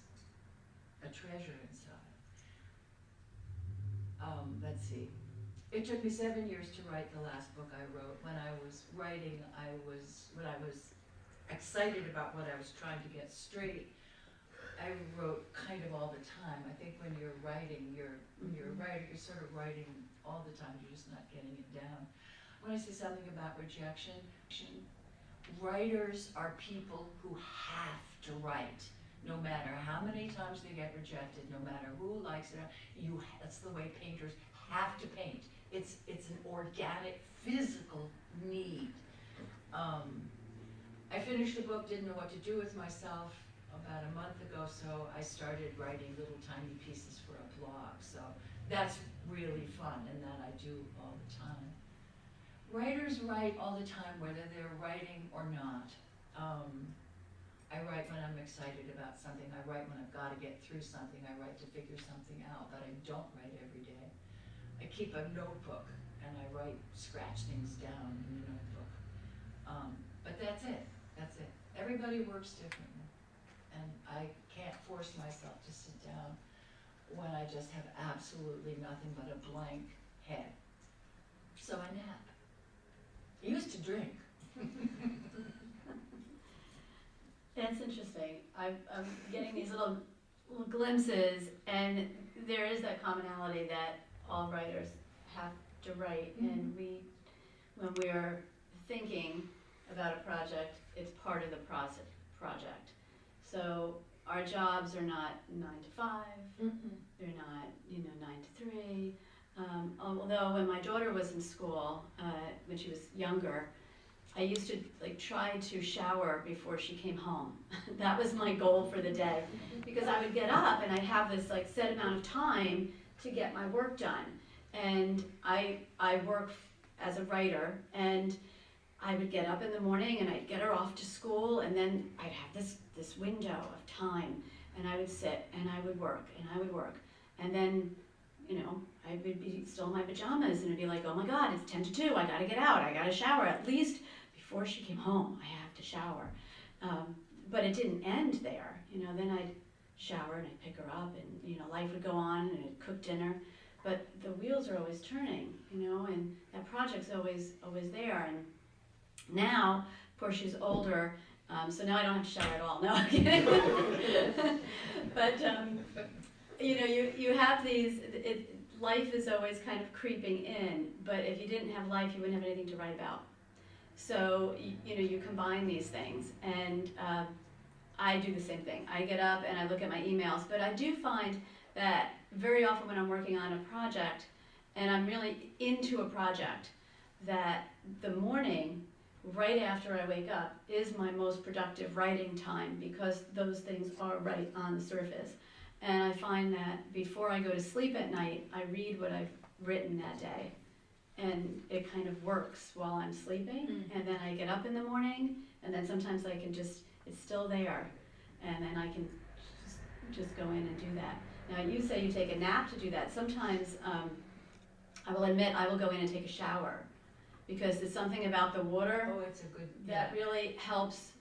a treasure inside. Let's see. It took me 7 years to write the last book I wrote. When I was writing, when I was excited about what I was trying to get straight, I wrote kind of all the time. I think when you're writing, you're sort of writing all the time. You're just not getting it down. I want to say something about rejection. Writers are people who have to write. No matter how many times they get rejected, no matter who likes it, that's the way painters have to paint. It's an organic, physical need. I finished the book, didn't know what to do with myself about a month ago, so I started writing little tiny pieces for a blog. So that's really fun, and that I do all the time. Writers write all the time, whether they're writing or not. I write when I'm excited about something. I write when I've got to get through something. I write to figure something out, but I don't write every day. I keep a notebook, and I scratch things down in the notebook. But that's it. That's it. Everybody works differently, and I can't force myself to sit down when I just have absolutely nothing but a blank head. So I nap. I used to drink. That's interesting. I'm getting these little glimpses, and there is that commonality that all writers have to write. And when we're thinking about a project, it's part of the project. So our jobs are not 9 to 5. They're not, 9 to 3. Although when my daughter was in school, when she was younger, I used to try to shower before she came home. That was my goal for the day, because I would get up and I'd have this set amount of time to get my work done. And I work as a writer, and I would get up in the morning and I'd get her off to school, and then I'd have this window of time, and I would sit and I would work and I would work, and then I would be still in my pajamas, and it'd be like, oh my God, it's 10 to 2, I gotta get out, I gotta shower. At least before she came home, I have to shower. But it didn't end there. Then I'd shower and I'd pick her up, and life would go on, and I'd cook dinner. But the wheels are always turning, and that project's always there. And now, of course, she's older, so now I don't have to shower at all. No, I'm kidding. But you have these. Life is always kind of creeping in, but if you didn't have life, you wouldn't have anything to write about. So you combine these things, and I do the same thing. I get up and I look at my emails, but I do find that very often when I'm working on a project, and I'm really into a project, that the morning right after I wake up is my most productive writing time, because those things are right on the surface. And I find that before I go to sleep at night, I read what I've written that day. And it kind of works while I'm sleeping. And then I get up in the morning, and then sometimes I can it's still there. And then I can just go in and do that. Now, you say you take a nap to do that. Sometimes, I will admit, I will go in and take a shower, because there's something about the water It's a good, that really helps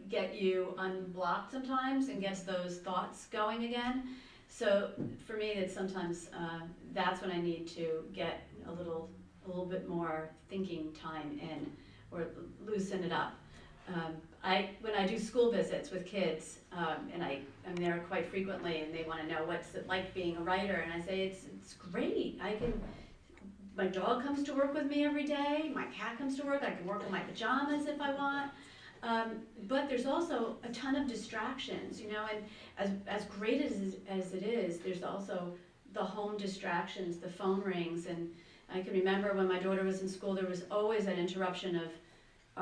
get you unblocked sometimes and gets those thoughts going again. So for me, it's sometimes that's when I need to get a little bit more thinking time in, or loosen it up. When I do school visits with kids, and I'm there quite frequently, and they want to know what's it like being a writer, and I say it's great. My dog comes to work with me every day. My cat comes to work. I can work in my pajamas if I want. But there's also a ton of distractions, and as great as it is, there's also the home distractions, the phone rings. And I can remember when my daughter was in school, there was always an interruption of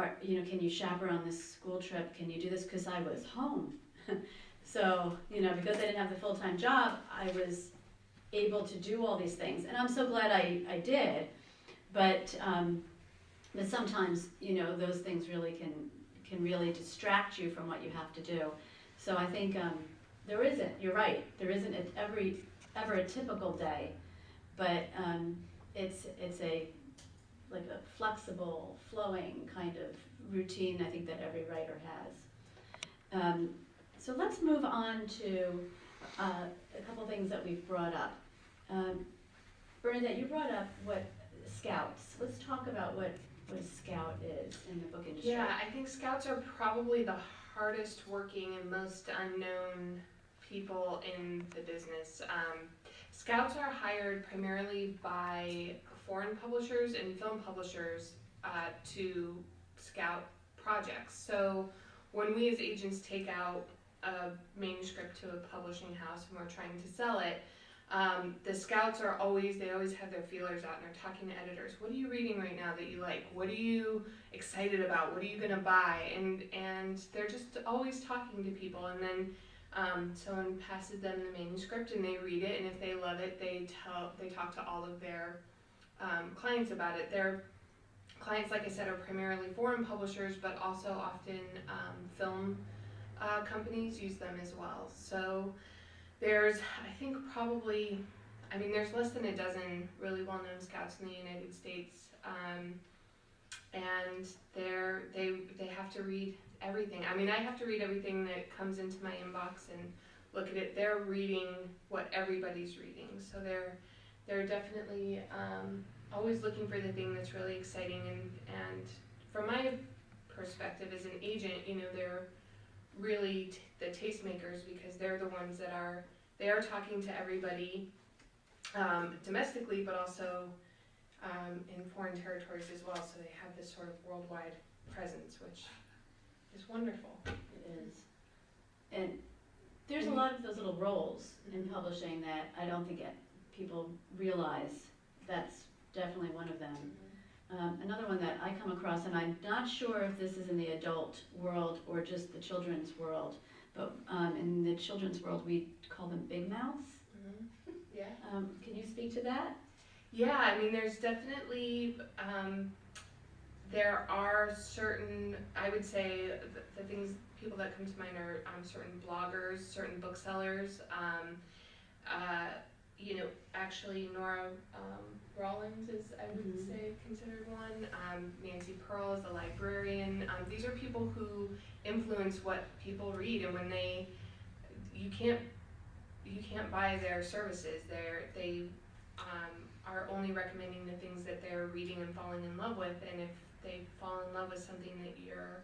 can you chaperone this school trip? Can you do this? Because I was home. So, because I didn't have the full-time job, I was able to do all these things. And I'm so glad I did. But sometimes, those things really can really distract you from what you have to do. So I think you're right, there isn't ever a typical day, but it's like a flexible, flowing kind of routine I think that every writer has. So let's move on to a couple things that we've brought up. Bernadette, you brought up what Scouts. Let's talk about what a Scout is in the book industry. Yeah, I think Scouts are probably the hardest working and most unknown people in the business. Scouts are hired primarily by foreign publishers and film publishers to scout projects. So when we as agents take out a manuscript to a publishing house and we're trying to sell it, the scouts they always have their feelers out and they're talking to editors. What are you reading right now that you like? What are you excited about? What are you gonna buy? And they're just always talking to people, and then someone passes them the manuscript and they read it, and if they love it, they talk to all of their clients about it. Their clients, like I said, are primarily foreign publishers, but also often film companies use them as well. So there's, I think there's less than a dozen really well-known scouts in the United States, and they have to read everything. I have to read everything that comes into my inbox and look at it. They're reading what everybody's reading, so they're definitely always looking for the thing that's really exciting. And from my perspective as an agent, they're really the tastemakers, because they're the ones that are talking to everybody domestically, but also in foreign territories as well. So they have this sort of worldwide presence, which is wonderful. It is. And there's a lot of those little roles in publishing that I don't think people realize. That's definitely one of them. Another one that I come across, and I'm not sure if this is in the adult world or just the children's world, but in the children's world we call them big mouths. Mm-hmm. Yeah. Can you speak to that? Yeah, there's definitely, there are certain, I would say, the things, people that come to mind are certain bloggers, certain booksellers. Actually Nora Rollins is, I would say, considered one. Nancy Pearl is a librarian. These are people who influence what people read, and when you can't buy their services. They are only recommending the things that they're reading and falling in love with, and if they fall in love with something that you're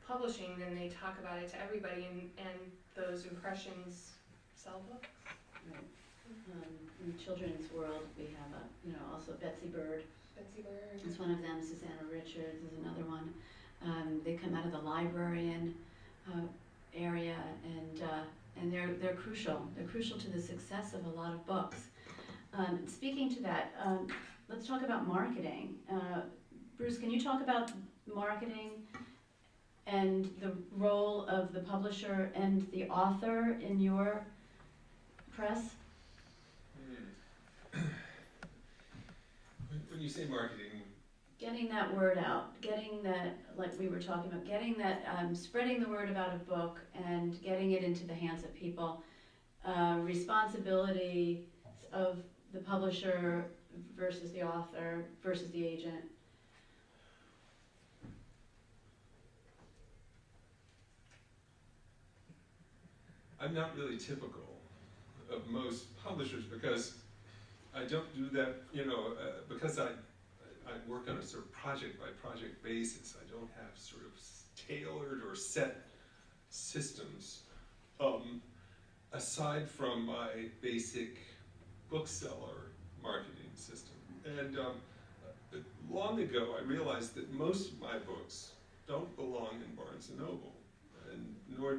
publishing, then they talk about it to everybody, and those impressions sell books. Right. In the children's world, we have also Betsy Bird. Betsy Bird is one of them. Susanna Richards is another one. They come out of the librarian area, and they're crucial. They're crucial to the success of a lot of books. Speaking to that, let's talk about marketing. Bruce, can you talk about marketing and the role of the publisher and the author in your press? When you say marketing, getting that word out, getting that, like we were talking about, getting that, spreading the word about a book and getting it into the hands of people. Responsibility of the publisher versus the author versus the agent. I'm not really typical of most publishers, because I don't do that, because I work on a sort of project by project basis. I don't have sort of tailored or set systems, aside from my basic bookseller marketing system. And long ago I realized that most of my books don't belong in Barnes & Noble, and nor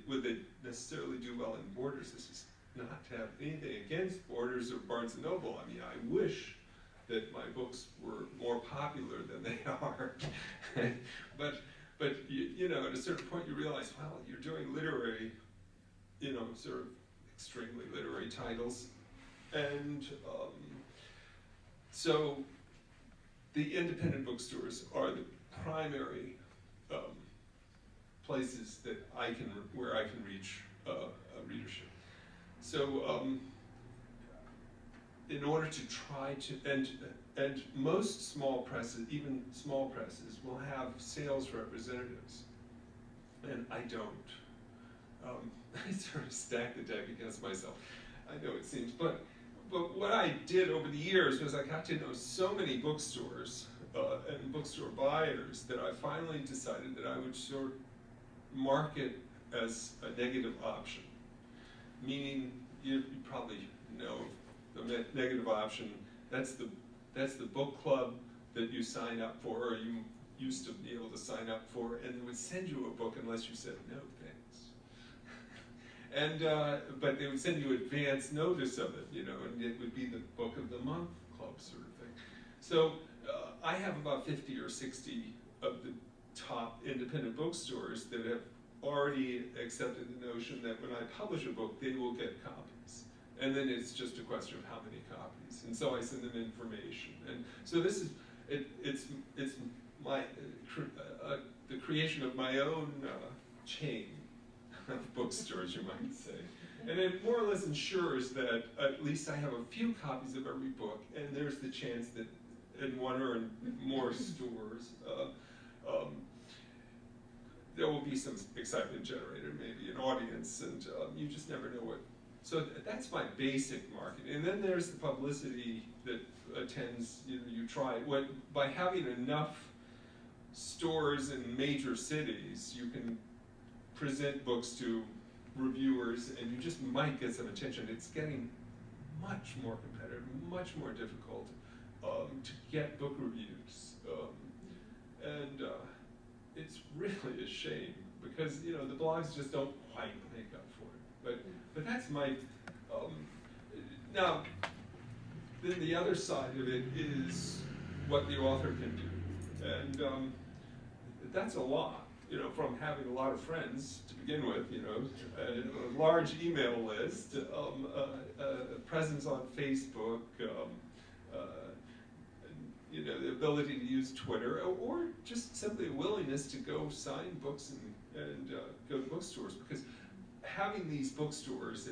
would they necessarily do well in Borders. This is not to have anything against Borders or Barnes & Noble. I wish that my books were more popular than they are. but you know, at a certain point you realize, well, you're doing literary, you know, sort of extremely literary titles, and so the independent bookstores are the primary places that where I can reach a readership. So in order to try to, and most small presses, even small presses, will have sales representatives, and I don't. I sort of stack the deck against myself. I know it seems, but what I did over the years was I got to know so many bookstores and bookstore buyers that I finally decided that I would sort of market as a negative option. Meaning, you probably know the negative option. That's the book club that you sign up for, or you used to be able to sign up for, and they would send you a book unless you said no thanks. And but they would send you advance notice of it, you know, and it would be the book of the month club sort of thing. So I have about 50 or 60 of the top independent bookstores that have already accepted the notion that when I publish a book, they will get copies. And then it's just a question of how many copies. And so I send them information. And so this is, it's my, the creation of my own chain of bookstores, you might say. And it more or less ensures that at least I have a few copies of every book, and there's the chance that in one or in more stores, there will be some excitement generated, maybe an audience, and you just never know what. So that's my basic marketing. And then there's the publicity that attends, you know, you try. By having enough stores in major cities, you can present books to reviewers, and you just might get some attention. It's getting much more competitive, much more difficult to get book reviews. It's really a shame because, you know, the blogs just don't quite make up for it. But that's my, now, then the other side of it is what the author can do. And that's a lot, you know, from having a lot of friends to begin with, you know, a large email list, a presence on Facebook, you know, the ability to use Twitter, or just simply a willingness to go sign books and go to bookstores, because having these bookstores,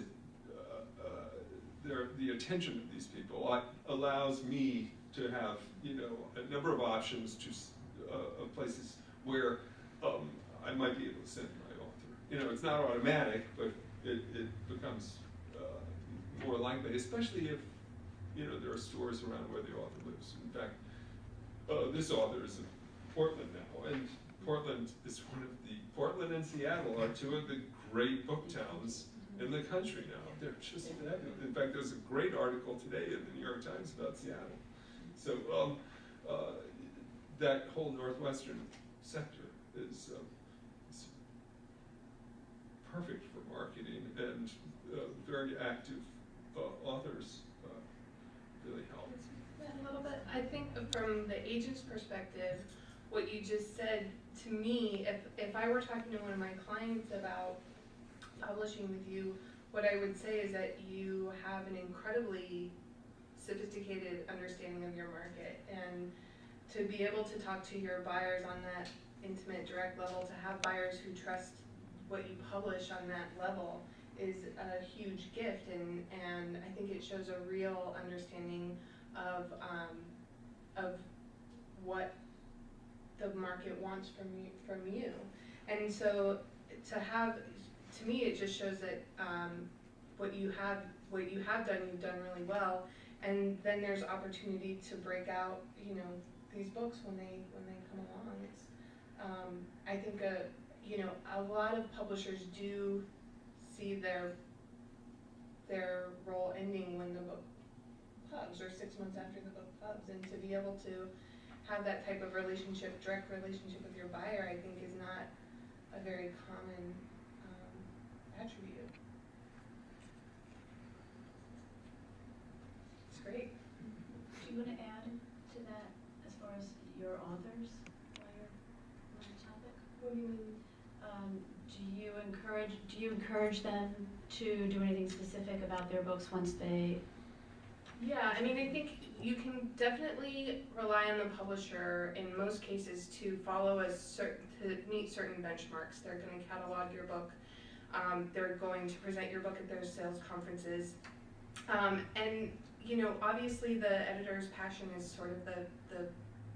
the attention of these people allows me to have, you know, a number of options to of places where I might be able to send my author. You know, it's not automatic, but it becomes more likely, especially if, you know, there are stores around where the author lives. In fact, this author is in Portland now, and Portland is Portland and Seattle are two of the great book towns in the country now. They're just fabulous. In fact, there's a great article today in the New York Times about Seattle. So that whole northwestern sector is perfect for marketing, and very active authors really help. A little bit. I think from the agent's perspective, what you just said to me, if I were talking to one of my clients about publishing with you, what I would say is that you have an incredibly sophisticated understanding of your market, and to be able to talk to your buyers on that intimate, direct level, to have buyers who trust what you publish on that level is a huge gift, and I think it shows a real understanding of what the market wants from you. And so to me, it just shows that what you have done, you've done really well. And then there's opportunity to break out, you know, these books when they come along. It's, I think you know, a lot of publishers do see their role ending when the book pubs, or 6 months after the book pubs, and to be able to have that type of relationship, direct relationship with your buyer, I think is not a very common attribute. It's great. Do you want to add to that as far as your authors? do you mean? Do you encourage them to do anything specific about their books once they? Yeah, I mean, I think you can definitely rely on the publisher in most cases to follow to meet certain benchmarks. They're going to catalog your book. They're going to present your book at their sales conferences. And, you know, obviously the editor's passion is sort of the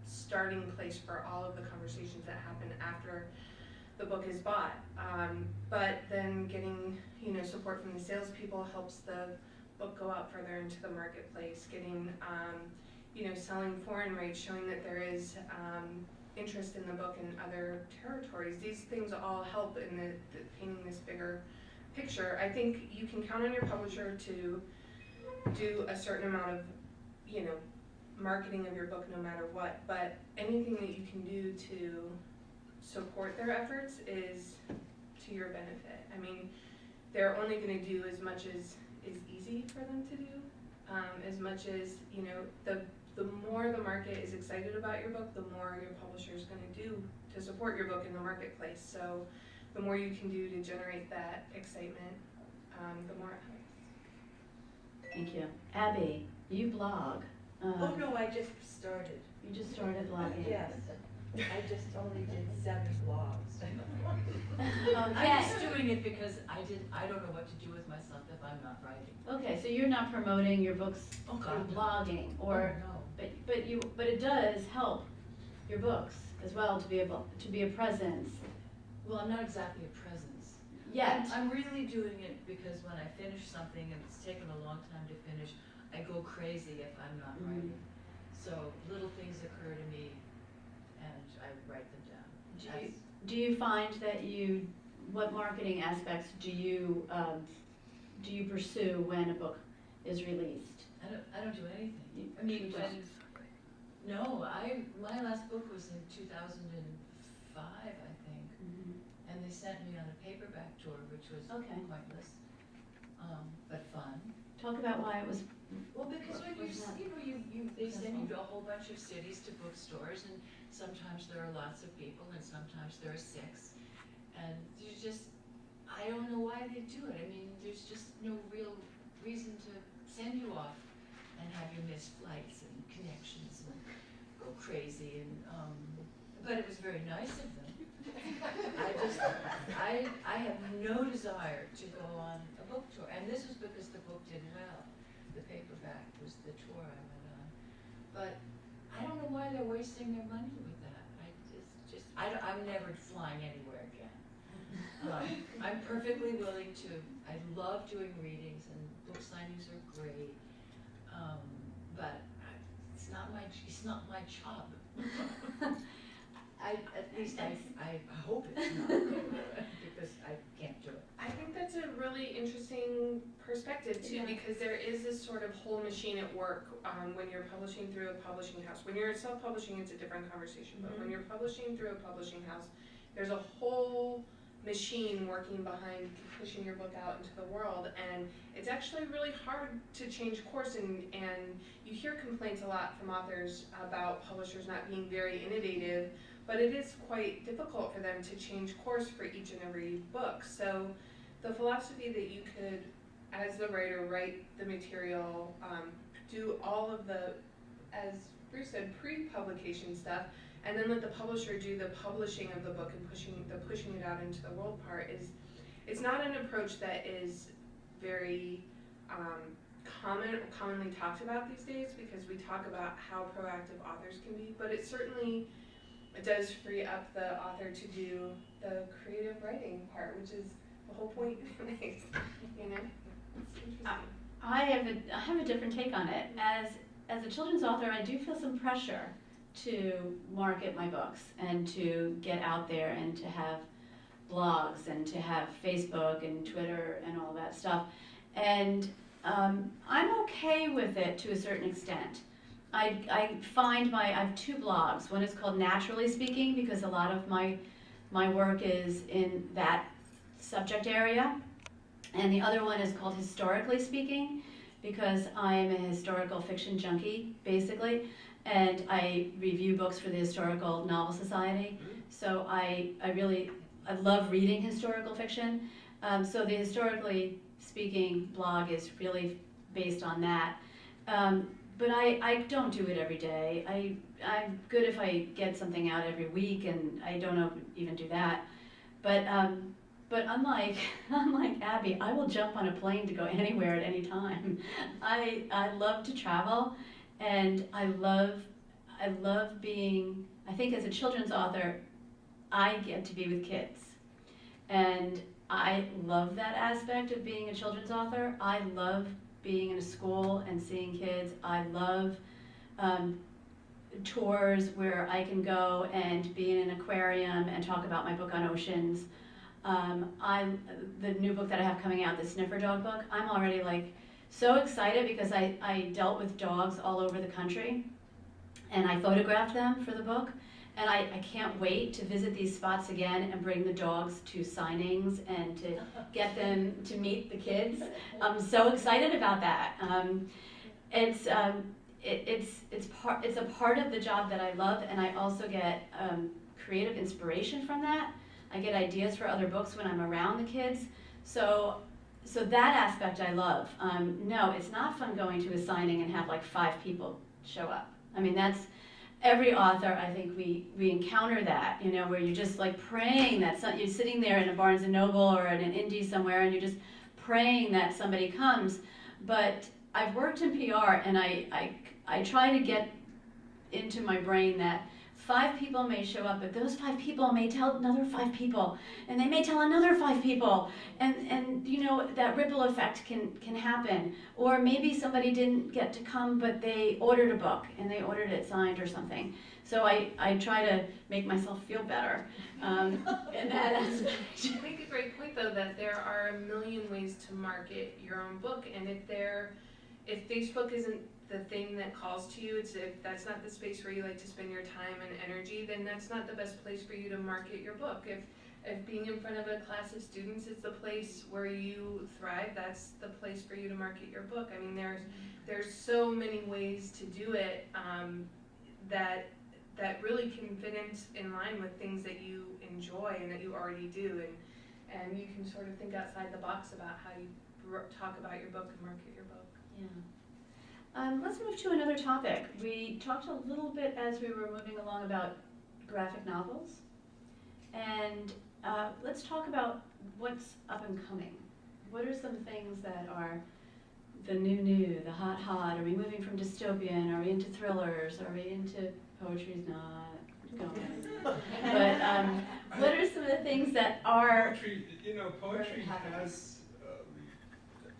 starting place for all of the conversations that happen after the book is bought. But then getting, you know, support from the salespeople helps the book go out further into the marketplace. Getting, you know, selling foreign rates, showing that there is interest in the book in other territories. These things all help in the painting this bigger picture. I think you can count on your publisher to do a certain amount of, you know, marketing of your book no matter what, but anything that you can do to support their efforts is to your benefit. I mean, they're only going to do as much as is easy for them to do, as much as, you know, the more the market is excited about your book, the more your publisher is going to do to support your book in the marketplace. So the more you can do to generate that excitement, the more it helps. Thank you. Abby, you blog. Oh, no, I just started. You just started blogging. Yes, I just only did 7 blogs. I'm Okay. just doing it because I don't know what to do with myself if I'm not writing. Okay, so you're not promoting your books Oh, through God, no. blogging, or Oh, no. but it does help your books as well to be a presence. Well, I'm not exactly a presence. Yet. I'm really doing it because when I finish something and it's taken a long time to finish, I go crazy if I'm not writing. So little things occur to me and I write them down. Do you find that what marketing aspects do you pursue when a book is released? I don't do anything. You- I mean, you when, just- no, my last book was in 2005, I think. And they sent me on a paperback tour, which was Okay. pointless, but fun. Talk about why it was. Well, because when Was that they send you successful? to a whole bunch of cities to bookstores, and sometimes there are lots of people, and sometimes there are 6. And I don't know why they do it. I mean, there's just no real reason to send you off and have you miss flights and connections and go crazy. And but it was very nice of them. I have no desire to go on a book tour, and this was because the book did well. The paperback was the tour I went on, but I don't know why they're wasting their money with that. I'm never flying anywhere again. I'm perfectly willing to. I love doing readings, and book signings are great, but it's not my job. At least I hope it's not, because I can't do it. I think that's a really interesting perspective too, Yeah. because there is this sort of whole machine at work when you're publishing through a publishing house. When you're self-publishing, it's a different conversation, but when you're publishing through a publishing house, there's a whole machine working behind pushing your book out into the world, and it's actually really hard to change course, and you hear complaints a lot from authors about publishers not being very innovative, but it is quite difficult for them to change course for each and every book. So the philosophy that you could, as the writer, write the material, do all of the, as Bruce said, pre-publication stuff, and then let the publisher do the publishing of the book and pushing it out into the world part it's not an approach that is very commonly talked about these days, because we talk about how proactive authors can be, but it certainly does free up the author to do the creative writing part, which is the whole point. You know, it's interesting. I have a different take on it. As a children's author, I do feel some pressure to market my books and to get out there and to have blogs and to have Facebook and Twitter and all that stuff. And I'm okay with it to a certain extent. I find I have 2 blogs. One is called Naturally Speaking, because a lot of my work is in that subject area. And the other one is called Historically Speaking, because I'm a historical fiction junkie, basically. and I review books for the Historical Novel Society. So I love reading historical fiction. So the Historically Speaking blog is really based on that. But I don't do it every day. I'm good if I get something out every week, and I don't even do that. But unlike Abby, I will jump on a plane to go anywhere at any time. I love to travel, and I love being. I think as a children's author, I get to be with kids, and I love that aspect of being a children's author. I love being in a school and seeing kids. I love tours where I can go and be in an aquarium and talk about my book on oceans. The new book that I have coming out, the Sniffer Dog book, I'm already like so excited because I dealt with dogs all over the country, and I photographed them for the book. And I can't wait to visit these spots again and bring the dogs to signings and to get them to meet the kids. I'm so excited about that. It's a part of the job that I love, and I also get creative inspiration from that. I get ideas for other books when I'm around the kids. So that aspect I love. No, it's not fun going to a signing and have like 5 people show up. I mean, that's every author, I think we encounter that, where you're just like praying that you're sitting there in a Barnes & Noble or in an indie somewhere, and you're just praying that somebody comes. But I've worked in PR, and I try to get into my brain that 5 people may show up, but those 5 people may tell another 5 people, and they may tell another 5 people, and that ripple effect can happen. Or maybe somebody didn't get to come, but they ordered a book and they ordered it signed or something. So I try to make myself feel better in that aspect. You make a great point, though, that there are a million ways to market your own book, and if Facebook isn't the thing that calls to you, if that's not the space where you like to spend your time and energy, then that's not the best place for you to market your book. If being in front of a class of students is the place where you thrive, that's the place for you to market your book. I mean, there's so many ways to do it that really can fit in line with things that you enjoy and that you already do, and you can sort of think outside the box about how you talk about your book and market your book. Yeah. Let's move to another topic. We talked a little bit as we were moving along about graphic novels, and let's talk about what's up and coming. What are some things that are the new, the hot? Are we moving from dystopian? Are we into thrillers? Are we into poetry's not going? But what are some of the things that are... Poetry has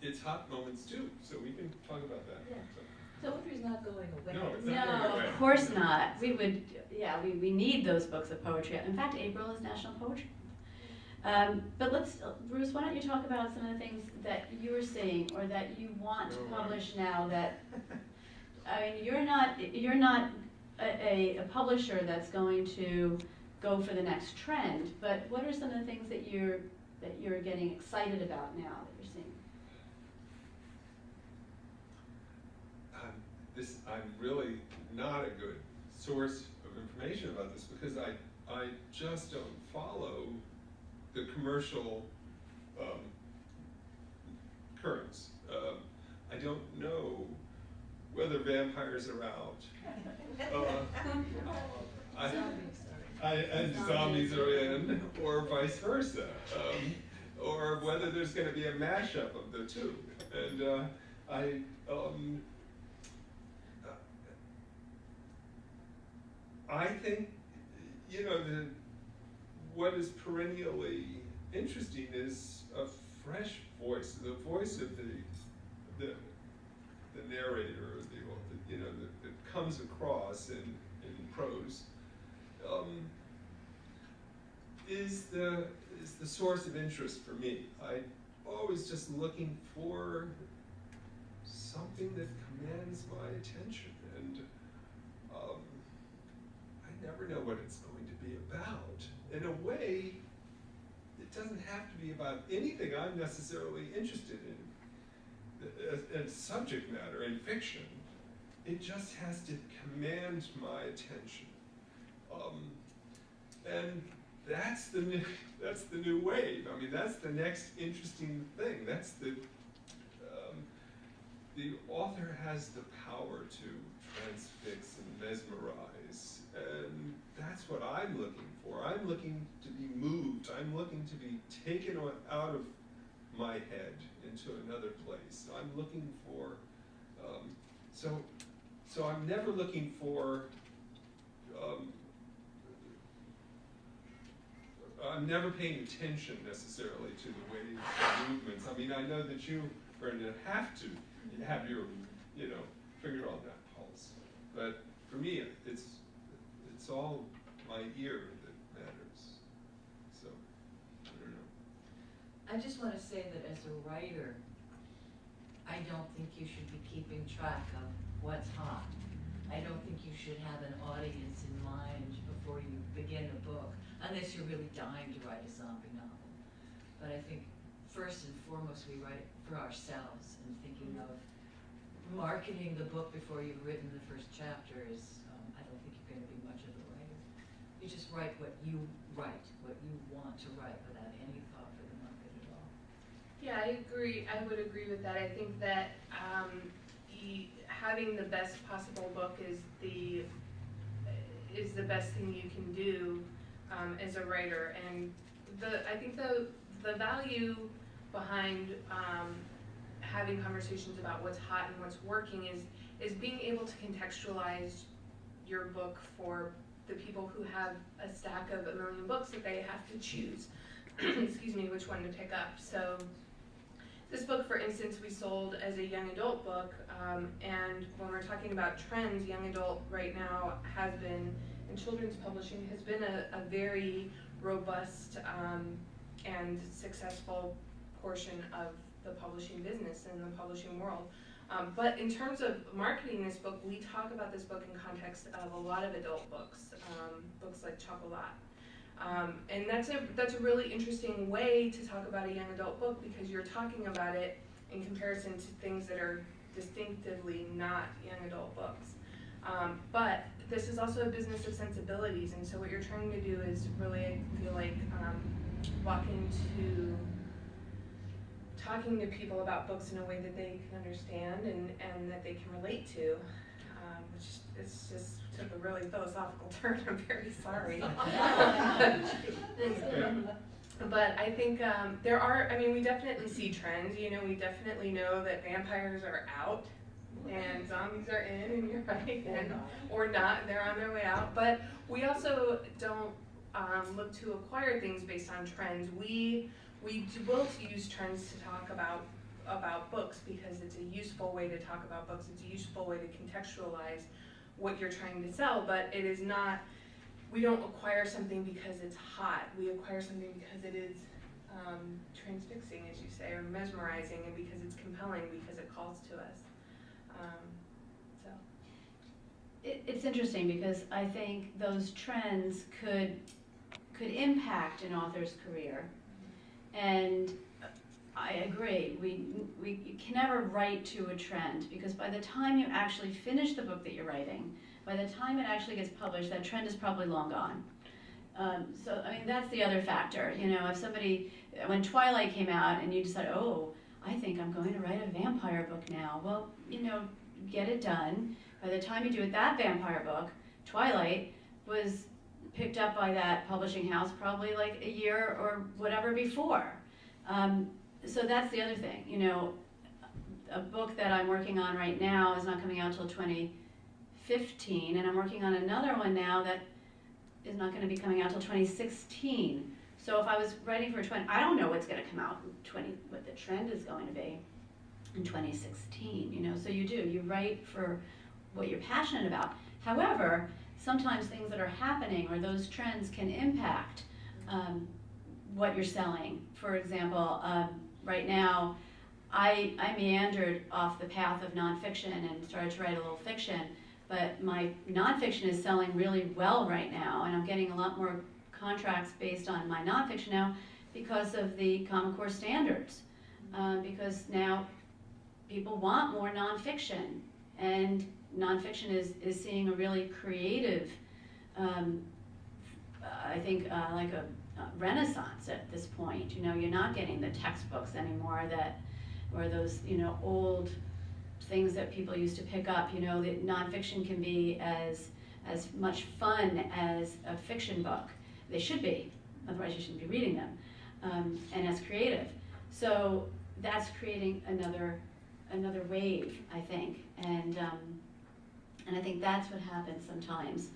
its hot moments too, so we can talk about that. Yeah. Poetry's not going away. No, it's not going away. Of course not. We need those books of poetry. In fact, April is National Poetry Month. But Bruce, why don't you talk about some of the things that you're seeing or that you want to publish now that, I mean, you're not a publisher that's going to go for the next trend, but what are some of the things that you're getting excited about now that you're seeing? I'm really not a good source of information about this because I just don't follow the commercial currents. I don't know whether vampires are out. And zombies are in, or vice versa, or whether there's going to be a mashup of the two. And I think, what is perennially interesting is a fresh voice, the voice of the narrator, that comes across in prose, is the source of interest for me. I'm always just looking for something that commands my attention, and I never know what it's going to be about. In a way, it doesn't have to be about anything I'm necessarily interested in as subject matter in fiction. it just has to command my attention. And that's the new wave. I mean, that's the next interesting thing. That's the author has the power to transfix and mesmerize, and that's what I'm looking for. I'm looking to be moved. I'm looking to be taken out of my head into another place. I'm looking for, so I'm never looking for, I'm never paying attention necessarily to the waves and movements. I mean, I know that you, Brenda, have to have your, finger on that pulse. But for me, it's all my ear that matters. So, I don't know. I just want to say that as a writer, I don't think you should be keeping track of what's hot. I don't think you should have an audience in mind before you begin a book, unless you're really dying to write a zombie novel. But I think first and foremost we write for ourselves, and thinking of marketing the book before you've written the first chapter is, I don't think you're going to be much of a writer. You just write what you want to write without any thought for the market at all. Yeah, I agree. I would agree with that. I think that having the best possible book is the best thing you can do as a writer. And I think the value behind having conversations about what's hot and what's working is being able to contextualize your book for the people who have a stack of 1 million books that they have to choose, excuse me, which one to pick up. So this book, for instance, we sold as a young adult book, and when we're talking about trends, young adult right now has been, in children's publishing, has been a very robust and successful portion of the publishing business and the publishing world. But in terms of marketing this book, we talk about this book in context of a lot of adult books, books like Chocolat. And that's a really interesting way to talk about a young adult book, because you're talking about it in comparison to things that are distinctively not young adult books. But this is also a business of sensibilities, and so what you're trying to do is really, I feel like, talking to people about books in a way that they can understand and that they can relate to, which is just took a really philosophical turn. I'm very sorry. But I think we definitely see trends. We definitely know that vampires are out and zombies are in, and you're right, or not, they're on their way out. But we also don't look to acquire things based on trends. We will use trends to talk about books, because it's a useful way to talk about books. It's a useful way to contextualize what you're trying to sell, but it is not, we don't acquire something because it's hot. We acquire something because it is transfixing, as you say, or mesmerizing, and because it's compelling, because it calls to us. It's interesting, because I think those trends could impact an author's career. And I agree, you can never write to a trend, because by the time you actually finish the book that you're writing, by the time it actually gets published, that trend is probably long gone. So, I mean, that's the other factor. If when Twilight came out and you decide, oh, I think I'm going to write a vampire book now, well, get it done. By the time you do it, that vampire book, Twilight, was picked up by that publishing house probably like a year or whatever before. So that's the other thing. A book that I'm working on right now is not coming out till 2015, and I'm working on another one now that is not going to be coming out till 2016. So if I was writing for I don't know what's going to come out in what the trend is going to be in 2016. So you write for what you're passionate about. However, sometimes things that are happening or those trends can impact what you're selling. For example, right now, I meandered off the path of nonfiction and started to write a little fiction, but my nonfiction is selling really well right now, and I'm getting a lot more contracts based on my nonfiction now because of the Common Core standards, because now people want more nonfiction, and nonfiction is seeing a really creative, I think, like a renaissance at this point. You know, you're not getting the textbooks anymore or those, you know, old things that people used to pick up. You know, that nonfiction can be as much fun as a fiction book. They should be, otherwise you shouldn't be reading them, and as creative. So that's creating another wave, I think, and I think that's what happens sometimes.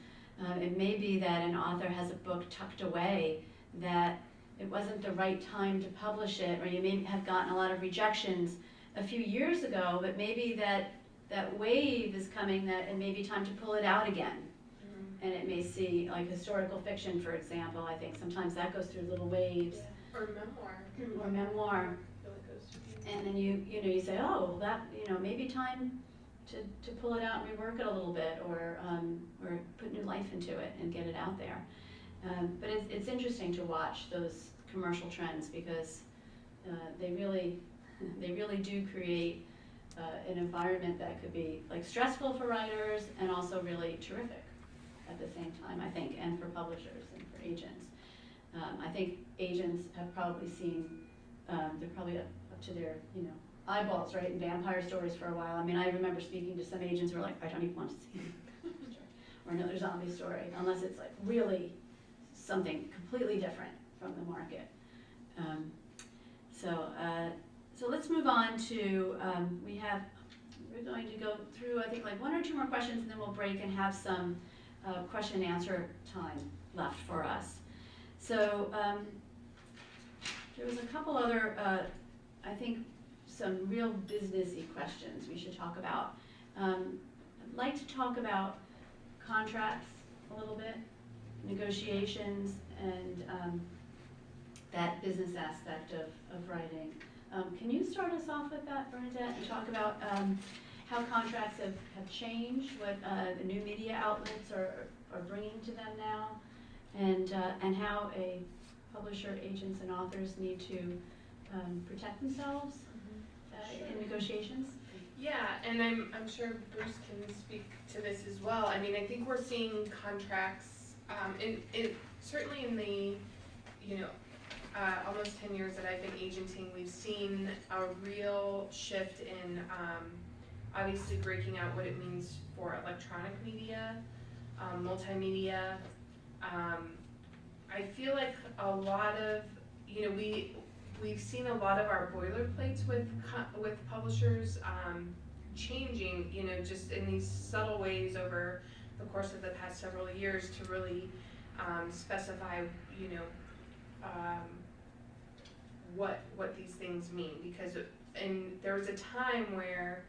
It may be that an author has a book tucked away that it wasn't the right time to publish it, or you may have gotten a lot of rejections a few years ago, but maybe that wave is coming, that it may be time to pull it out again. And it may see, like historical fiction, for example, I think sometimes that goes through little waves. Yeah. Or memoir. Or memoir. Really goes through. And then you say, oh, well, that, you know, maybe time to pull it out and rework it a little bit, or put new life into it and get it out there. But it's interesting to watch those commercial trends, because they really do create an environment that could be like stressful for writers and also really terrific at the same time, I think, and for publishers and for agents. I think agents have probably seen, they're probably up to their, you know, eyeballs, right, in vampire stories for a while. I mean, I remember speaking to some agents who were like, I don't even want to see or another zombie story, unless it's like really something completely different from the market. So let's move on to, we're going to go through, I think, like one or two more questions, and then we'll break and have some question and answer time left for us. So there was a couple other, I think, some real businessy questions we should talk about. I'd like to talk about contracts a little bit, negotiations, and that business aspect of writing. Can you start us off with that, Bernadette, and talk about how contracts have changed, what the new media outlets are bringing to them now, and how a publisher, agents, and authors need to protect themselves in negotiations? Yeah, and I'm sure Bruce can speak to this as well. I mean, I think we're seeing contracts, certainly in the, you know, almost 10 years that I've been agenting, we've seen a real shift in obviously breaking out what it means for electronic media, multimedia. I feel like a lot of, you know, we've seen a lot of our boilerplates with publishers changing, you know, just in these subtle ways over the course of the past several years to really specify, you know, what these things mean. Because there was a time where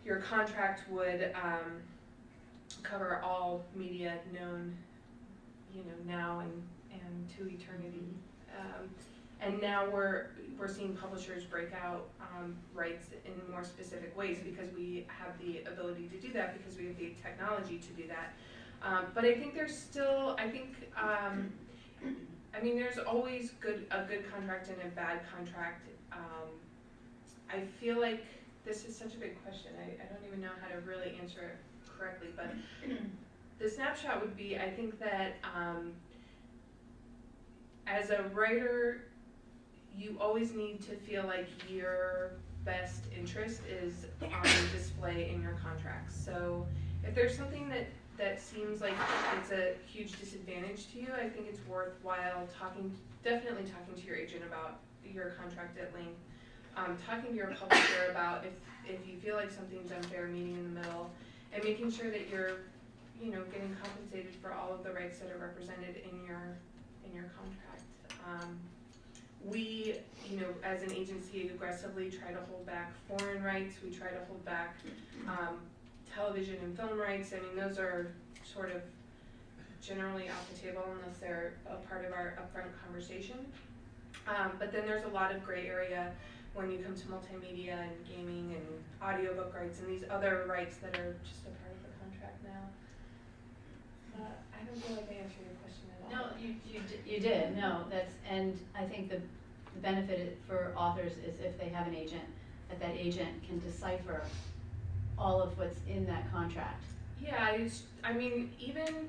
your contract would cover all media known, you know, now and to eternity. And now we're seeing publishers break out rights in more specific ways, because we have the ability to do that, because we have the technology to do that. But I think there's still, I mean, there's always a good contract and a bad contract. I feel like this is such a big question. I don't even know how to really answer it correctly, but the snapshot would be, I think that as a writer, you always need to feel like your best interest is on display in your contracts. So if there's something that seems like it's a huge disadvantage to you, I think it's worthwhile definitely talking to your agent about your contract at length, talking to your publisher about if you feel like something's unfair, meeting in the middle, and making sure that you're, you know, getting compensated for all of the rights that are represented in your contract. We, you know, as an agency, aggressively try to hold back foreign rights. We try to hold back television and film rights. I mean, those are sort of generally off the table unless they're a part of our upfront conversation. But then there's a lot of gray area when you come to multimedia and gaming and audiobook rights and these other rights that are just a part of the contract now. I don't feel like I answered your question at all. No, you did. No, and I think the benefit for authors is if they have an agent, that agent can decipher all of what's in that contract. Yeah, I mean, even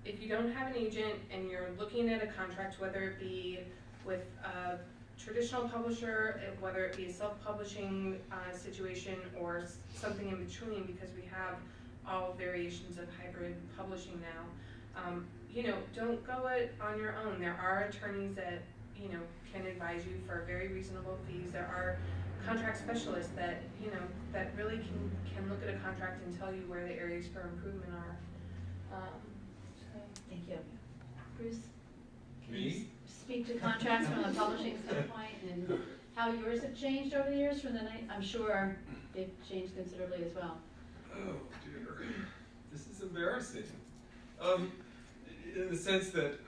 if you don't have an agent and you're looking at a contract, whether it be with a traditional publisher, whether it be a self-publishing situation or something in between, because we have all variations of hybrid publishing now, you know, don't go it on your own. There are attorneys that, you know, can advise you for very reasonable fees. There are contract specialists that, you know, that really can look at a contract and tell you where the areas for improvement are. So. Thank you. Bruce? Can you Me? speak to contracts from a publishing standpoint and how yours have changed over the years from the night? I'm sure they've changed considerably as well. Oh dear, this is embarrassing. In the sense that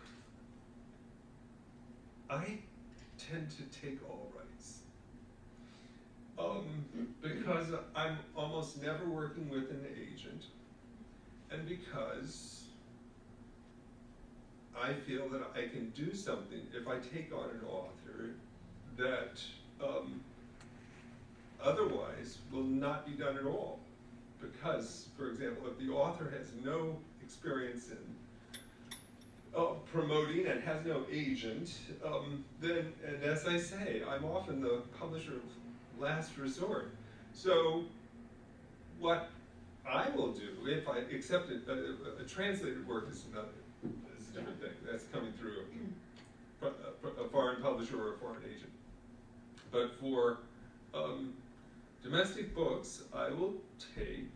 I tend to take all rights. Because I'm almost never working with an agent, and because I feel that I can do something if I take on an author that otherwise will not be done at all. Because, for example, if the author has no experience in promoting and has no agent, then, and as I say, I'm often the publisher of last resort. So what I will do, if I accept it, a translated work is a different thing. That's coming through a foreign publisher or a foreign agent. But for domestic books, I will take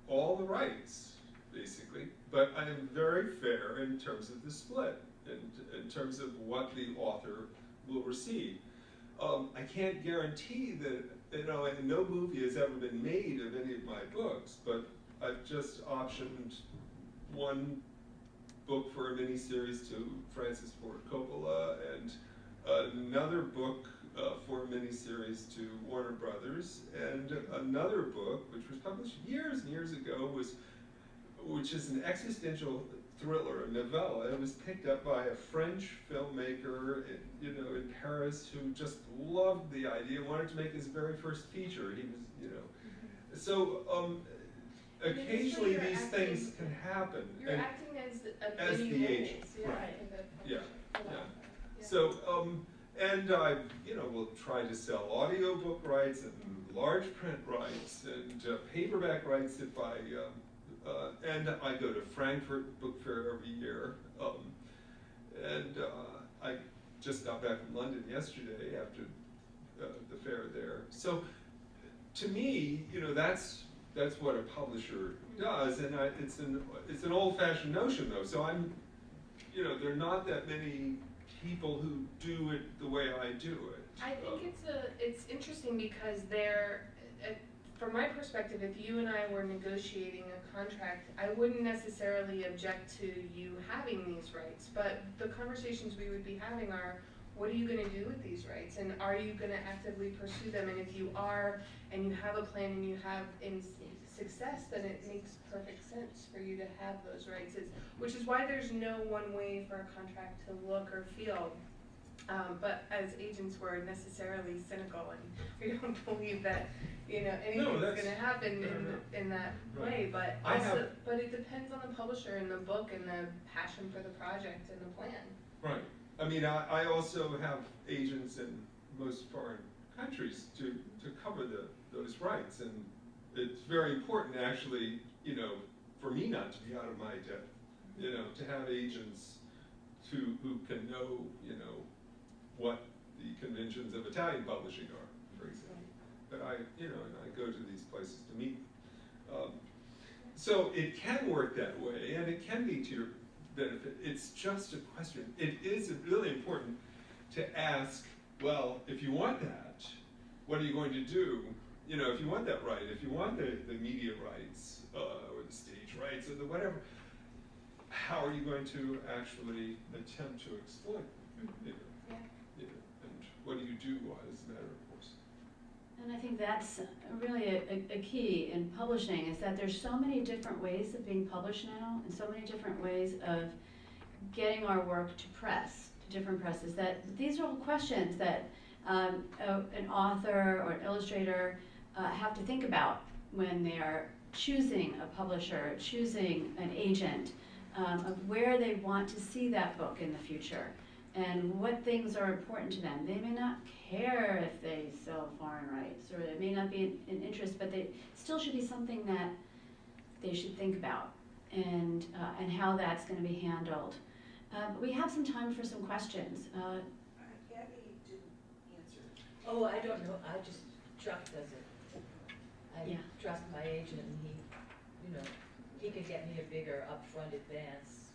all the rights, basically, but I am very fair in terms of the split, in terms of what the author will receive. I can't guarantee that, you know, and no movie has ever been made of any of my books, but I've just optioned one book for a miniseries to Francis Ford Coppola, and another book for a miniseries to Warner Brothers, and another book which was published years and years ago, which is an existential thriller, a novella. It was picked up by a French filmmaker, in Paris, who just loved the idea, wanted to make his very first feature. He was, so occasionally these things can happen. You're acting as as mini the roles, agent, yeah, right. in the Yeah, publishing. yeah. So, and I, will try to sell audiobook rights and large print rights and paperback rights if I, and I go to Frankfurt Book Fair every year. And I just got back from London yesterday after the fair there. So, to me, that's what a publisher does, and it's an old-fashioned notion though. So I'm, there are not that many people who do it the way I do it. I think it's interesting because from my perspective, if you and I were negotiating a contract, I wouldn't necessarily object to you having these rights, but the conversations we would be having are, what are you going to do with these rights, and are you going to actively pursue them? And if you are, and you have a plan and you have success, then it makes perfect sense for you to have those rights. Which is why there's no one way for a contract to look or feel. But as agents, we're necessarily cynical, and we don't believe that anything's going to happen in that way. But but it depends on the publisher and the book and the passion for the project and the plan. Right. I mean, I also have agents in most foreign countries to cover those rights, and it's very important actually, for me not to be out of my depth, to have agents who can know, what the conventions of Italian publishing are, for example. But I go to these places to meet. So it can work that way, and it can be to your benefit. It's just a question. It is really important to ask, well, if you want that, what are you going to do? If you want that right, if you want the media rights, or the stage rights, or the whatever, how are you going to actually attempt to exploit them? And what do you do as a matter of course? And I think that's really a key in publishing, is that there's so many different ways of being published now, and so many different ways of getting our work to press, to different presses, that these are all questions that an author or an illustrator have to think about when they're choosing a publisher, choosing an agent, of where they want to see that book in the future and what things are important to them. They may not care if they sell foreign rights, or it may not be an interest, but they still should be something that they should think about, and how that's going to be handled. We have some time for some questions. Gabby didn't answer. Oh, I don't know, Chuck does it. I Yeah. trust my agent, and he could get me a bigger upfront advance.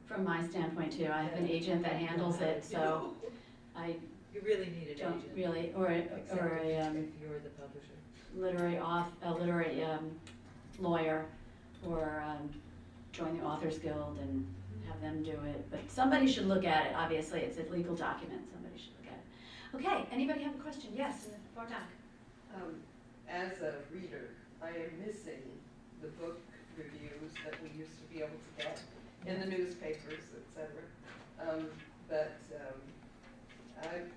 From my standpoint too, I have an agent that handles it, so I You really need an don't agent. really, or Except a if you're the publisher. literary lawyer, or join the Authors Guild and have them do it. But somebody should look at it. Obviously, it's a legal document. Somebody should look at it. Okay. Anybody have a question? Yes, in the far back. As a reader, I am missing the book reviews that we used to be able to get in the newspapers, etc.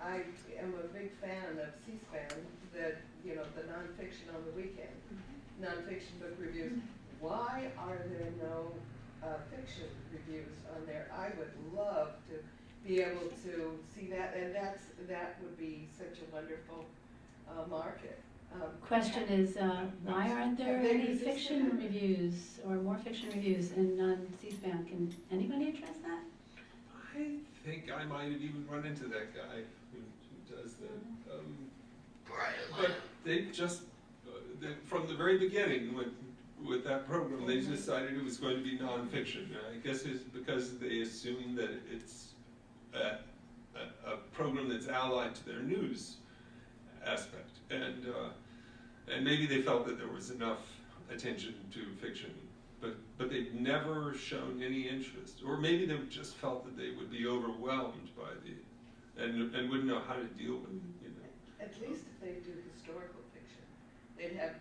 I am a big fan of C-SPAN, that, the nonfiction on the weekend, nonfiction book reviews. Why are there no fiction reviews on there? I would love to be able to see that, and that would be such a wonderful market. Question is, why aren't there Have they any resisted fiction it? reviews or more fiction reviews in C-SPAN? Can anybody address that? I think I might have even run into that guy who does that. But they just, from the very beginning with that program, they decided it was going to be nonfiction. I guess it's because they assume that it's a program that's allied to their news aspect, and maybe they felt that there was enough attention to fiction, but they've never shown any interest, or maybe they just felt that they would be overwhelmed by and wouldn't know how to deal with it. At least if they do historical fiction, they'd have.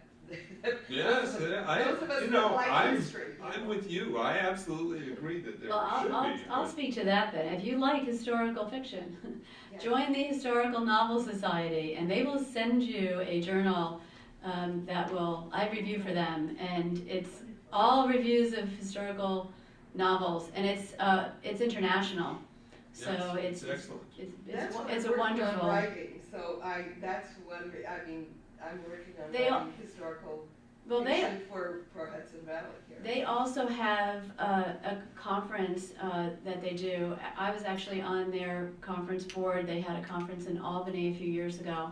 Yes, those of us you that know, like I'm history. I'm with you. I absolutely agree that there Well, should be. I'll speak to that then. If you like historical fiction, Yeah. join the Historical Novel Society, and they will send you a journal I review for them, and it's all reviews of historical novels, and it's international. So Yes, it's excellent. That's what it's I'm a working on wonderful. writing. So that's one. I'm working on They all- writing historical Well, fiction for Hudson Valley here. They also have a conference that they do. I was actually on their conference board. They had a conference in Albany a few years ago.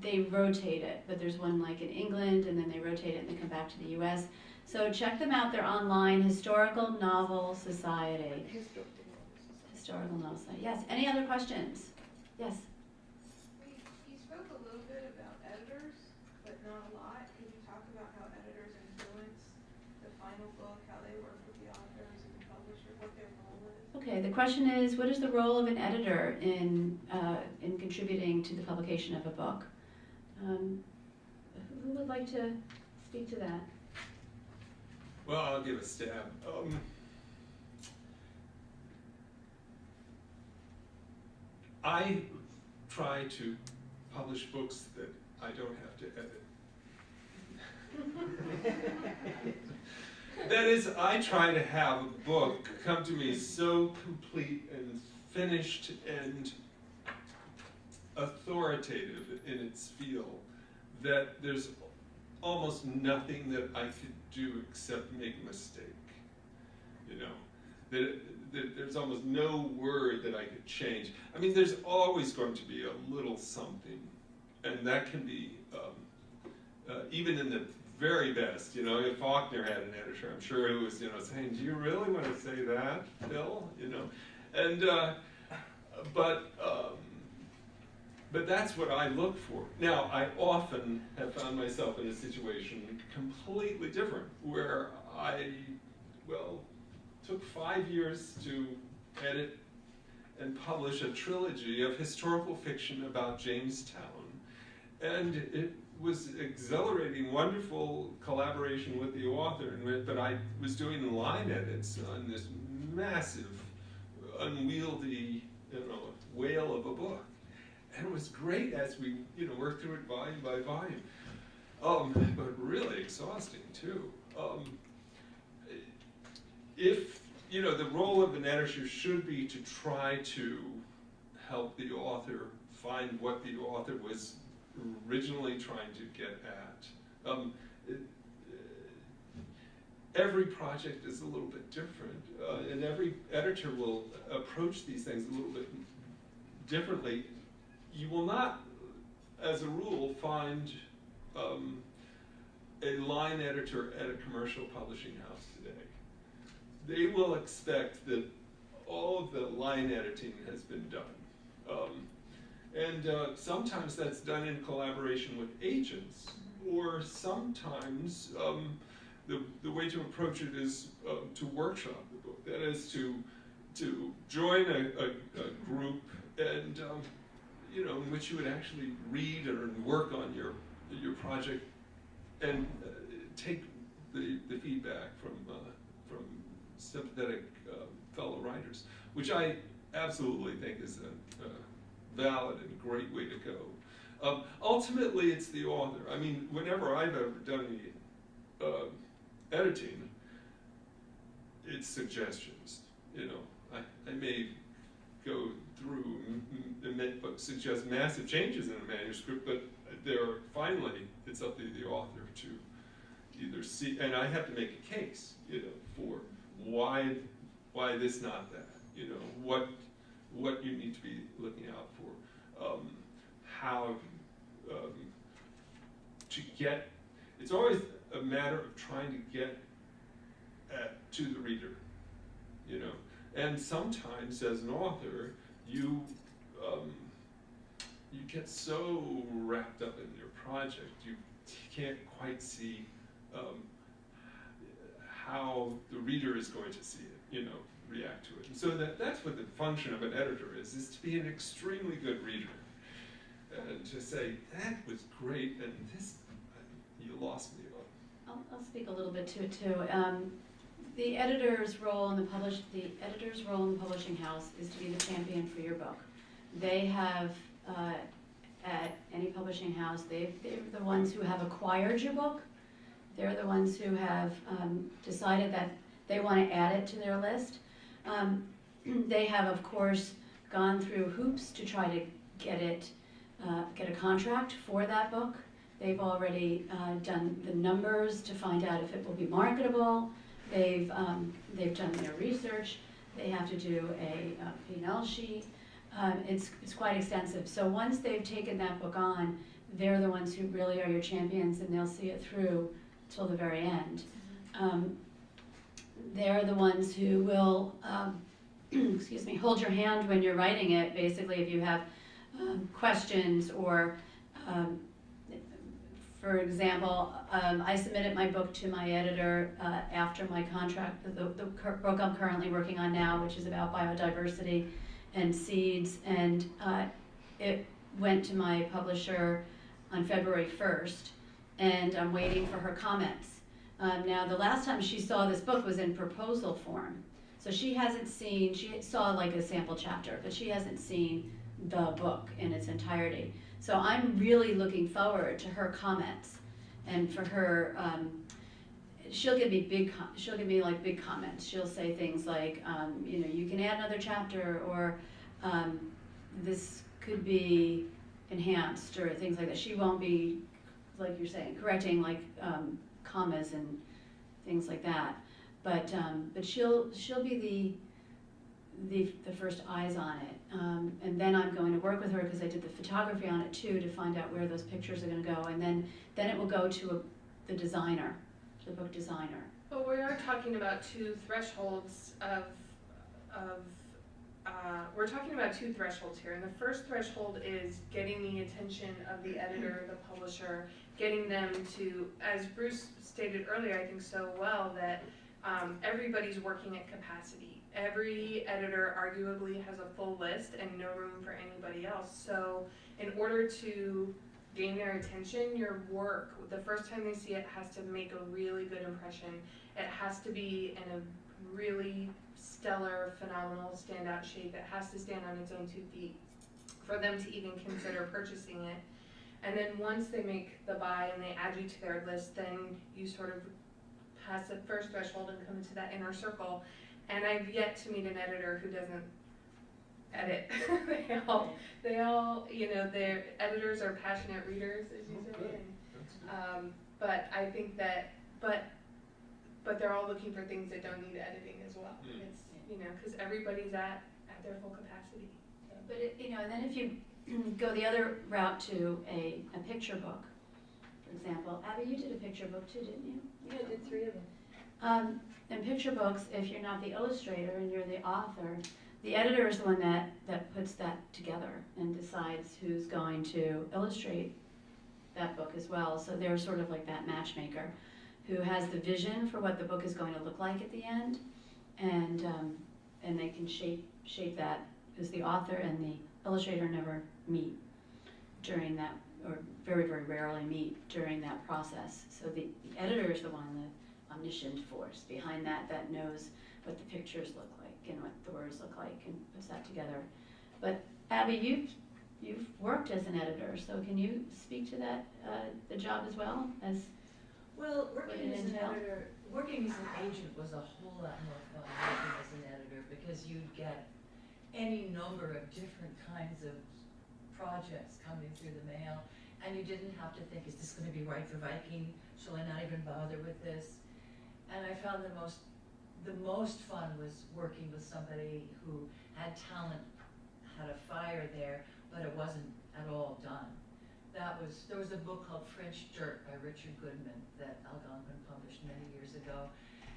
They rotate it, but there's one like in England, and then they rotate it and they come back to the U.S. So check them out. They're online. Historical Novel Society. Historical Novel Society. Yes. Any other questions? Yes. You spoke a little bit about editors, but not a lot. Could you talk about how editors influence the final book, how they work with the authors and the publisher, what their role is? Okay. The question is, what is the role of an editor in contributing to the publication of a book? Who would like to speak to that? Well, I'll give a stab. I try to publish books that I don't have to edit. That is, I try to have a book come to me so complete and finished and authoritative in its feel that there's almost nothing that I could do except make a mistake. There's almost no word that I could change. I mean, there's always going to be a little something, and that can be even in the very best. If Faulkner had an editor, I'm sure it was saying, "Do you really want to say that, Bill?" And but that's what I look for. Now, I often have found myself in a situation completely different, where I took 5 years to edit and publish a trilogy of historical fiction about Jamestown. And it was exhilarating, wonderful collaboration with the author, but I was doing line edits on this massive, unwieldy, whale of a book. And it was great as we, worked through it volume by volume. But really exhausting too. If, the role of an editor should be to try to help the author find what the author was originally trying to get at. Every project is a little bit different, and every editor will approach these things a little bit differently. You will not, as a rule, find a line editor at a commercial publishing house today. They will expect that all of the line editing has been done. And sometimes that's done in collaboration with agents, or sometimes the way to approach it is to workshop the book. That is to join a group and in which you would actually read or work on your project and take the feedback from sympathetic fellow writers, which I absolutely think is a valid and great way to go. Ultimately, it's the author. I mean, whenever I've ever done any editing, it's suggestions. I may go through and suggest massive changes in a manuscript, but finally, it's up to the author to either see, and I have to make a case, for why this, not that, what you need to be looking out for, how to get. It's always a matter of trying to get to the reader, and sometimes as an author, you get so wrapped up in your project, you can't quite see how the reader is going to see it, react to it. And so that's what the function of an editor is to be an extremely good reader. And to say, that was great, and this, you lost me on. I'll speak a little bit to it too. The editor's role in the publishing house is to be the champion for your book. They have, at any publishing house, they're the ones who have acquired your book. They're the ones who have decided that they want to add it to their list. They have, of course, gone through hoops to try to get a contract for that book. They've already done the numbers to find out if it will be marketable. They've done their research. They have to do a P&L sheet. It's quite extensive. So once they've taken that book on, they're the ones who really are your champions, and they'll see it through till the very end. They're the ones who will, hold your hand when you're writing it. Basically, if you have questions or, for example, I submitted my book to my editor after my contract, the book I'm currently working on now, which is about biodiversity and seeds, and it went to my publisher on February 1st, and I'm waiting for her comments. Now, the last time she saw this book was in proposal form, so she saw like a sample chapter, but she hasn't seen the book in its entirety. So I'm really looking forward to her comments, and for her, she'll give me big comments. She'll say things like, you can add another chapter, or this could be enhanced, or things like that. She won't be, like you're saying, correcting like commas and things like that. But she'll be the first eyes on it, and then I'm going to work with her because I did the photography on it too, to find out where those pictures are going to go, and then it will go to the designer, to the book designer. But we are talking about two thresholds we're talking about two thresholds here, and the first threshold is getting the attention of the editor, the publisher, getting them to, as Bruce stated earlier, I think so well, that everybody's working at capacity. Every editor arguably has a full list and no room for anybody else. So in order to gain their attention, your work, the first time they see it, has to make a really good impression. It has to be in a really stellar, phenomenal, standout shape. It has to stand on its own 2 feet. for them to even consider purchasing it. And then once they make the buy and they add you to their list, then you sort of pass the first threshold and come into that inner circle. And I've yet to meet an editor who doesn't edit. they all, you know, their editors are passionate readers, as you say. Good. And, but I think that, but they're all looking for things that don't need editing as well. It's, you know, because everybody's at their full capacity. So. But it, you know, and then if you go the other route to a picture book, for example. Abby, you did a picture book too, didn't you? Yeah, I did 3 of them. In picture books, if you're not the illustrator and you're the author, the editor is the one that puts that together and decides who's going to illustrate that book as well. So they're sort of like that matchmaker who has the vision for what the book is going to look like at the end, and they can shape that, because the author and the illustrator never meet during that, or very, very rarely meet during that process. So the editor is the one, the omniscient force behind that knows what the pictures look like and what the words look like and puts that together. But Abby, you've worked as an editor, so can you speak to that, the job as well as? Well, What working did as it an entail? editor, working as an agent was a whole lot more fun than working as an editor, because you'd get any number of different kinds of projects coming through the mail, and you didn't have to think, is this going to be right for Viking? Shall I not even bother with this? And I found the most fun was working with somebody who had talent, had a fire there, but it wasn't at all done. There was a book called French Dirt by Richard Goodman that Algonquin published many years ago,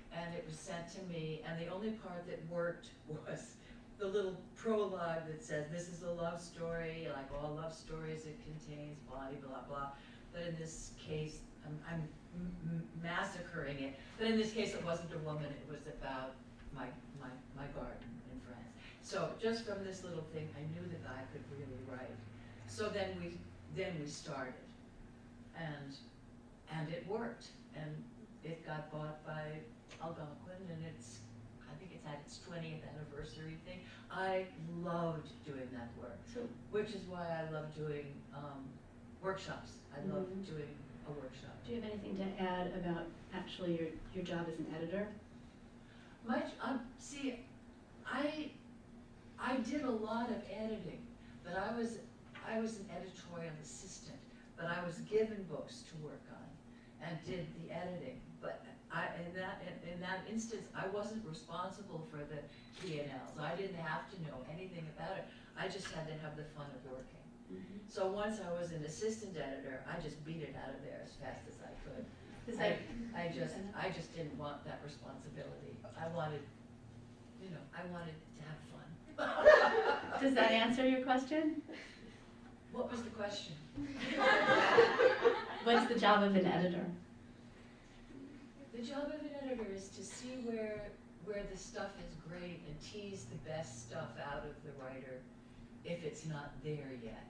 and it was sent to me, and the only part that worked was the little prologue that says, this is a love story, like all love stories, it contains blah, blah, blah. But in this case, I'm massacring it, but in this case it wasn't a woman, it was about my garden in France. So just from this little thing, I knew the guy could really write. So then we started, and it worked, and it got bought by Algonquin, and I think it's had its 20th anniversary thing. I loved doing that work, which is why I love doing workshops. I love doing a workshop. Do you have anything to add about actually your job as an editor? See, I did a lot of editing, but I was an editorial assistant, but I was given books to work on and did the editing. But in that instance, I wasn't responsible for the P&Ls. I didn't have to know anything about it. I just had to have the fun of working. Mm-hmm. So once I was an assistant editor, I just beat it out of there as fast as I could. I just didn't want that responsibility. I wanted to have fun. Does that answer your question? What was the question? What's the job of an editor? The job of an editor is to see where the stuff is great and tease the best stuff out of the writer if it's not there yet.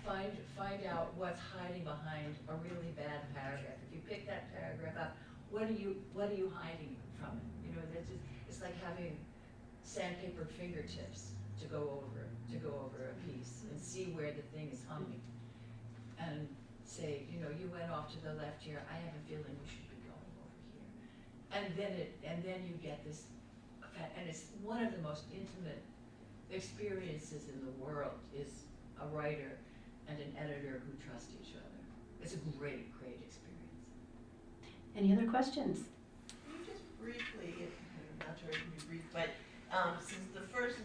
Find out what's hiding behind a really bad paragraph. If you pick that paragraph up, what are you hiding from it? You know, it's like having sandpaper fingertips to go over a piece and see where the thing is humming, and say, you know, you went off to the left here. I have a feeling we should be going over here, and then you get this, and it's one of the most intimate experiences in the world is a writer and an editor who trust each other. It's a great experience. Any other questions? Can you just briefly, I'm not sure it can be brief, but since the first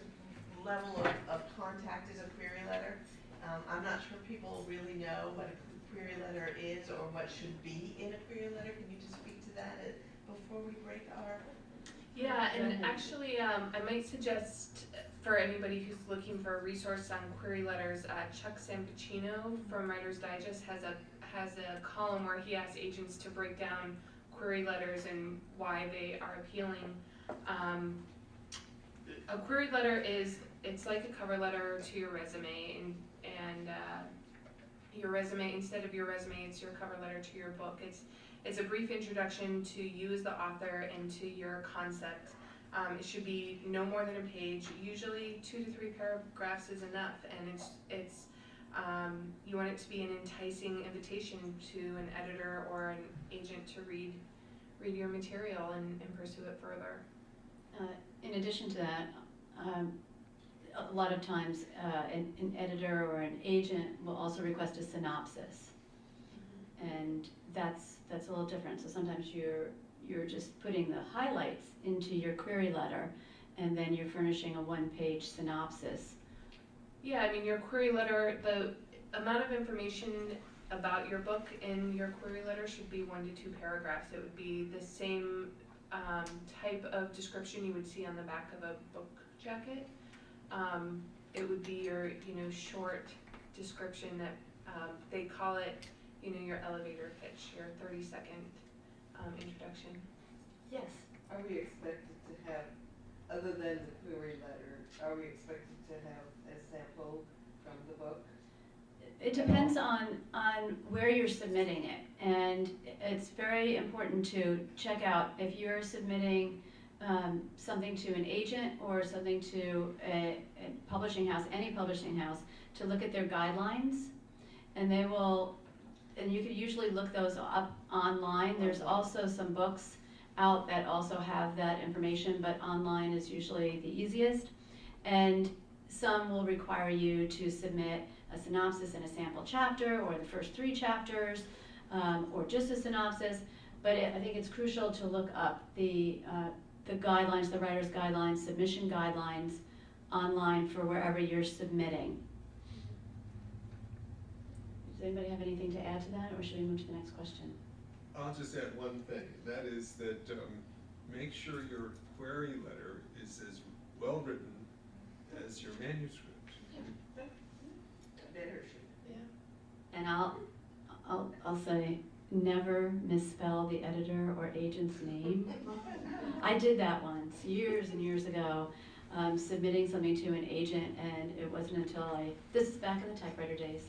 level of contact is a query letter, I'm not sure people really know what a query letter is or what should be in a query letter. Can you just speak to that before we break our? Yeah, and actually, I might suggest for anybody who's looking for a resource on query letters, Chuck Sampicino from Writer's Digest has a column where he asks agents to break down query letters and why they are appealing. A query letter it's like a cover letter to your resume, and your resume, instead of your resume, it's your cover letter to your book. It's a brief introduction to you as the author and to your concept. It should be no more than a page. Usually 2 to 3 paragraphs is enough, and you want it to be an enticing invitation to an editor or an agent to read your material and pursue it further. In addition to that, a lot of times an editor or an agent will also request a synopsis, and that's a little different. So sometimes you're just putting the highlights into your query letter, and then you're furnishing a one-page synopsis. Yeah, I mean, your query letter, the amount of information about your book in your query letter should be 1 to 2 paragraphs. It would be the same type of description you would see on the back of a book jacket. It would be your, short description that they call it, your elevator pitch, your 30-second introduction. Yes. Are we expected to have, other than the query letter, are we expected to have a sample from the book? It depends on where you're submitting it, and it's very important to check out if you're submitting something to an agent or something to a publishing house, any publishing house, to look at their guidelines, and you could usually look those up online. There's also some books out that also have that information, but online is usually the easiest, and some will require you to submit a synopsis and a sample chapter, or the first 3 chapters, or just a synopsis. But I think it's crucial to look up the guidelines, the writer's guidelines, submission guidelines online for wherever you're submitting. Does anybody have anything to add to that, or should we move to the next question? I'll just add one thing, and that is that make sure your query letter is as well written as your manuscript. Better should. Yeah. And I'll say, never misspell the editor or agent's name. I did that once, years and years ago, submitting something to an agent, and it wasn't until this is back in the typewriter days,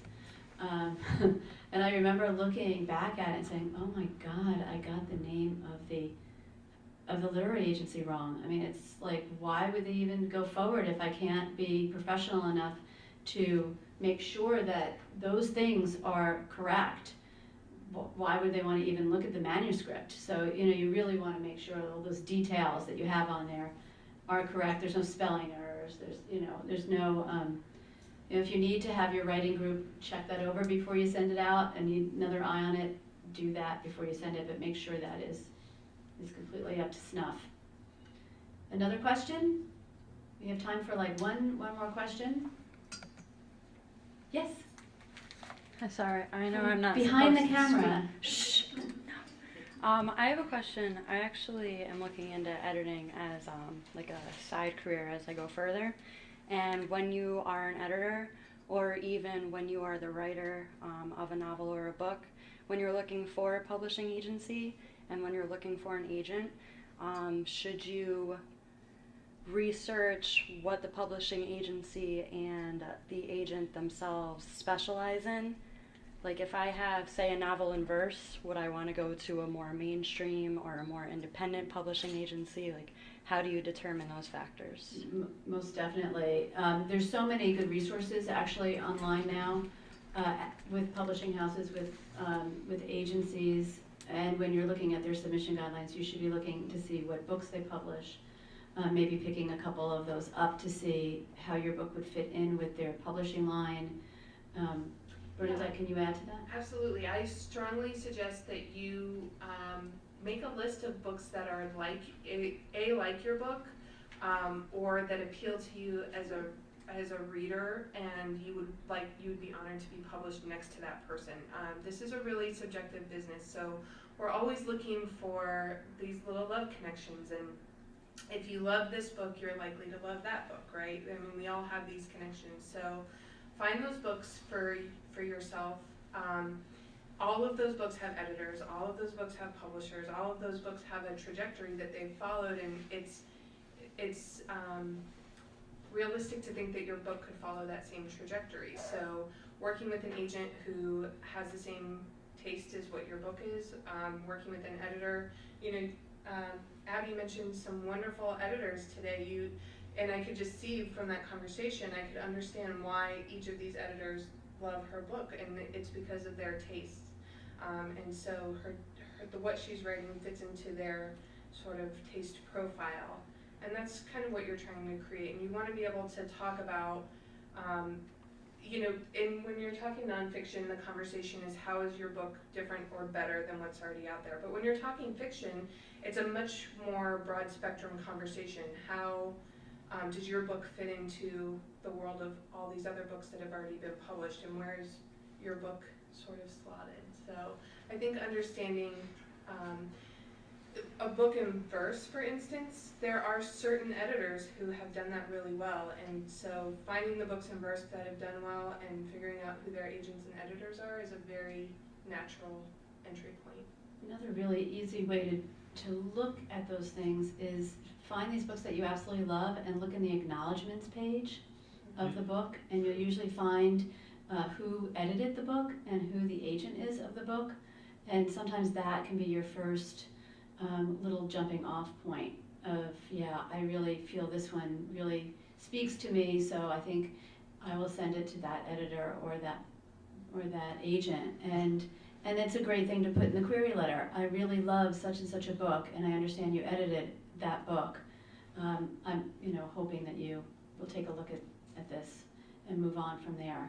and I remember looking back at it and saying, oh my God, I got the name of the literary agency wrong. I mean, it's like, why would they even go forward if I can't be professional enough to make sure that those things are correct? Why would they want to even look at the manuscript? So, you really want to make sure all those details that you have on there are correct. There's no spelling errors. There's no, if you need to have your writing group check that over before you send it out and need another eye on it, do that before you send it, but make sure that is completely up to snuff. Another question? We have time for one more question. Yes? Sorry, I know I'm not behind the supposed to camera. Shh. No. I have a question. I actually am looking into editing as like a side career as I go further. And when you are an editor, or even when you are the writer of a novel or a book, when you're looking for a publishing agency and when you're looking for an agent, should you research what the publishing agency and the agent themselves specialize in? Like, if I have, say, a novel in verse, would I want to go to a more mainstream or a more independent publishing agency? Like, how do you determine those factors? Most definitely. There's so many good resources actually online now with publishing houses, with agencies, and when you're looking at their submission guidelines, you should be looking to see what books they publish, maybe picking a couple of those up to see how your book would fit in with their publishing line. Bernadette, can you add to that? Absolutely. I strongly suggest that you make a list of books that are like your book, or that appeal to you as a reader, and you would be honored to be published next to that person. This is a really subjective business, so we're always looking for these little love connections, and if you love this book, you're likely to love that book, right? I mean, we all have these connections, so find those books for yourself. All of those books have editors, all of those books have publishers, all of those books have a trajectory that they've followed, and it's realistic to think that your book could follow that same trajectory. So working with an agent who has the same taste as what your book is, working with an editor, Abby mentioned some wonderful editors today. And I could just see from that conversation, I could understand why each of these editors love her book, and it's because of their tastes. And so what she's writing fits into their sort of taste profile. And that's kind of what you're trying to create. And you want to be able to talk about, and when you're talking nonfiction, the conversation is how is your book different or better than what's already out there. But when you're talking fiction, it's a much more broad spectrum conversation. How does your book fit into the world of all these other books that have already been published, and where is your book sort of slotted? So I think understanding a book in verse, for instance, there are certain editors who have done that really well, and so finding the books in verse that have done well and figuring out who their agents and editors are is a very natural entry point. Another really easy way to look at those things is find these books that you absolutely love and look in the acknowledgments page of the book, and you'll usually find who edited the book and who the agent is of the book, and sometimes that can be your first little jumping off point of, yeah, I really feel this one really speaks to me, so I think I will send it to that editor or that agent. And it's a great thing to put in the query letter. I really love such and such a book, and I understand you edited that book. I'm hoping that you will take a look at this and move on from there.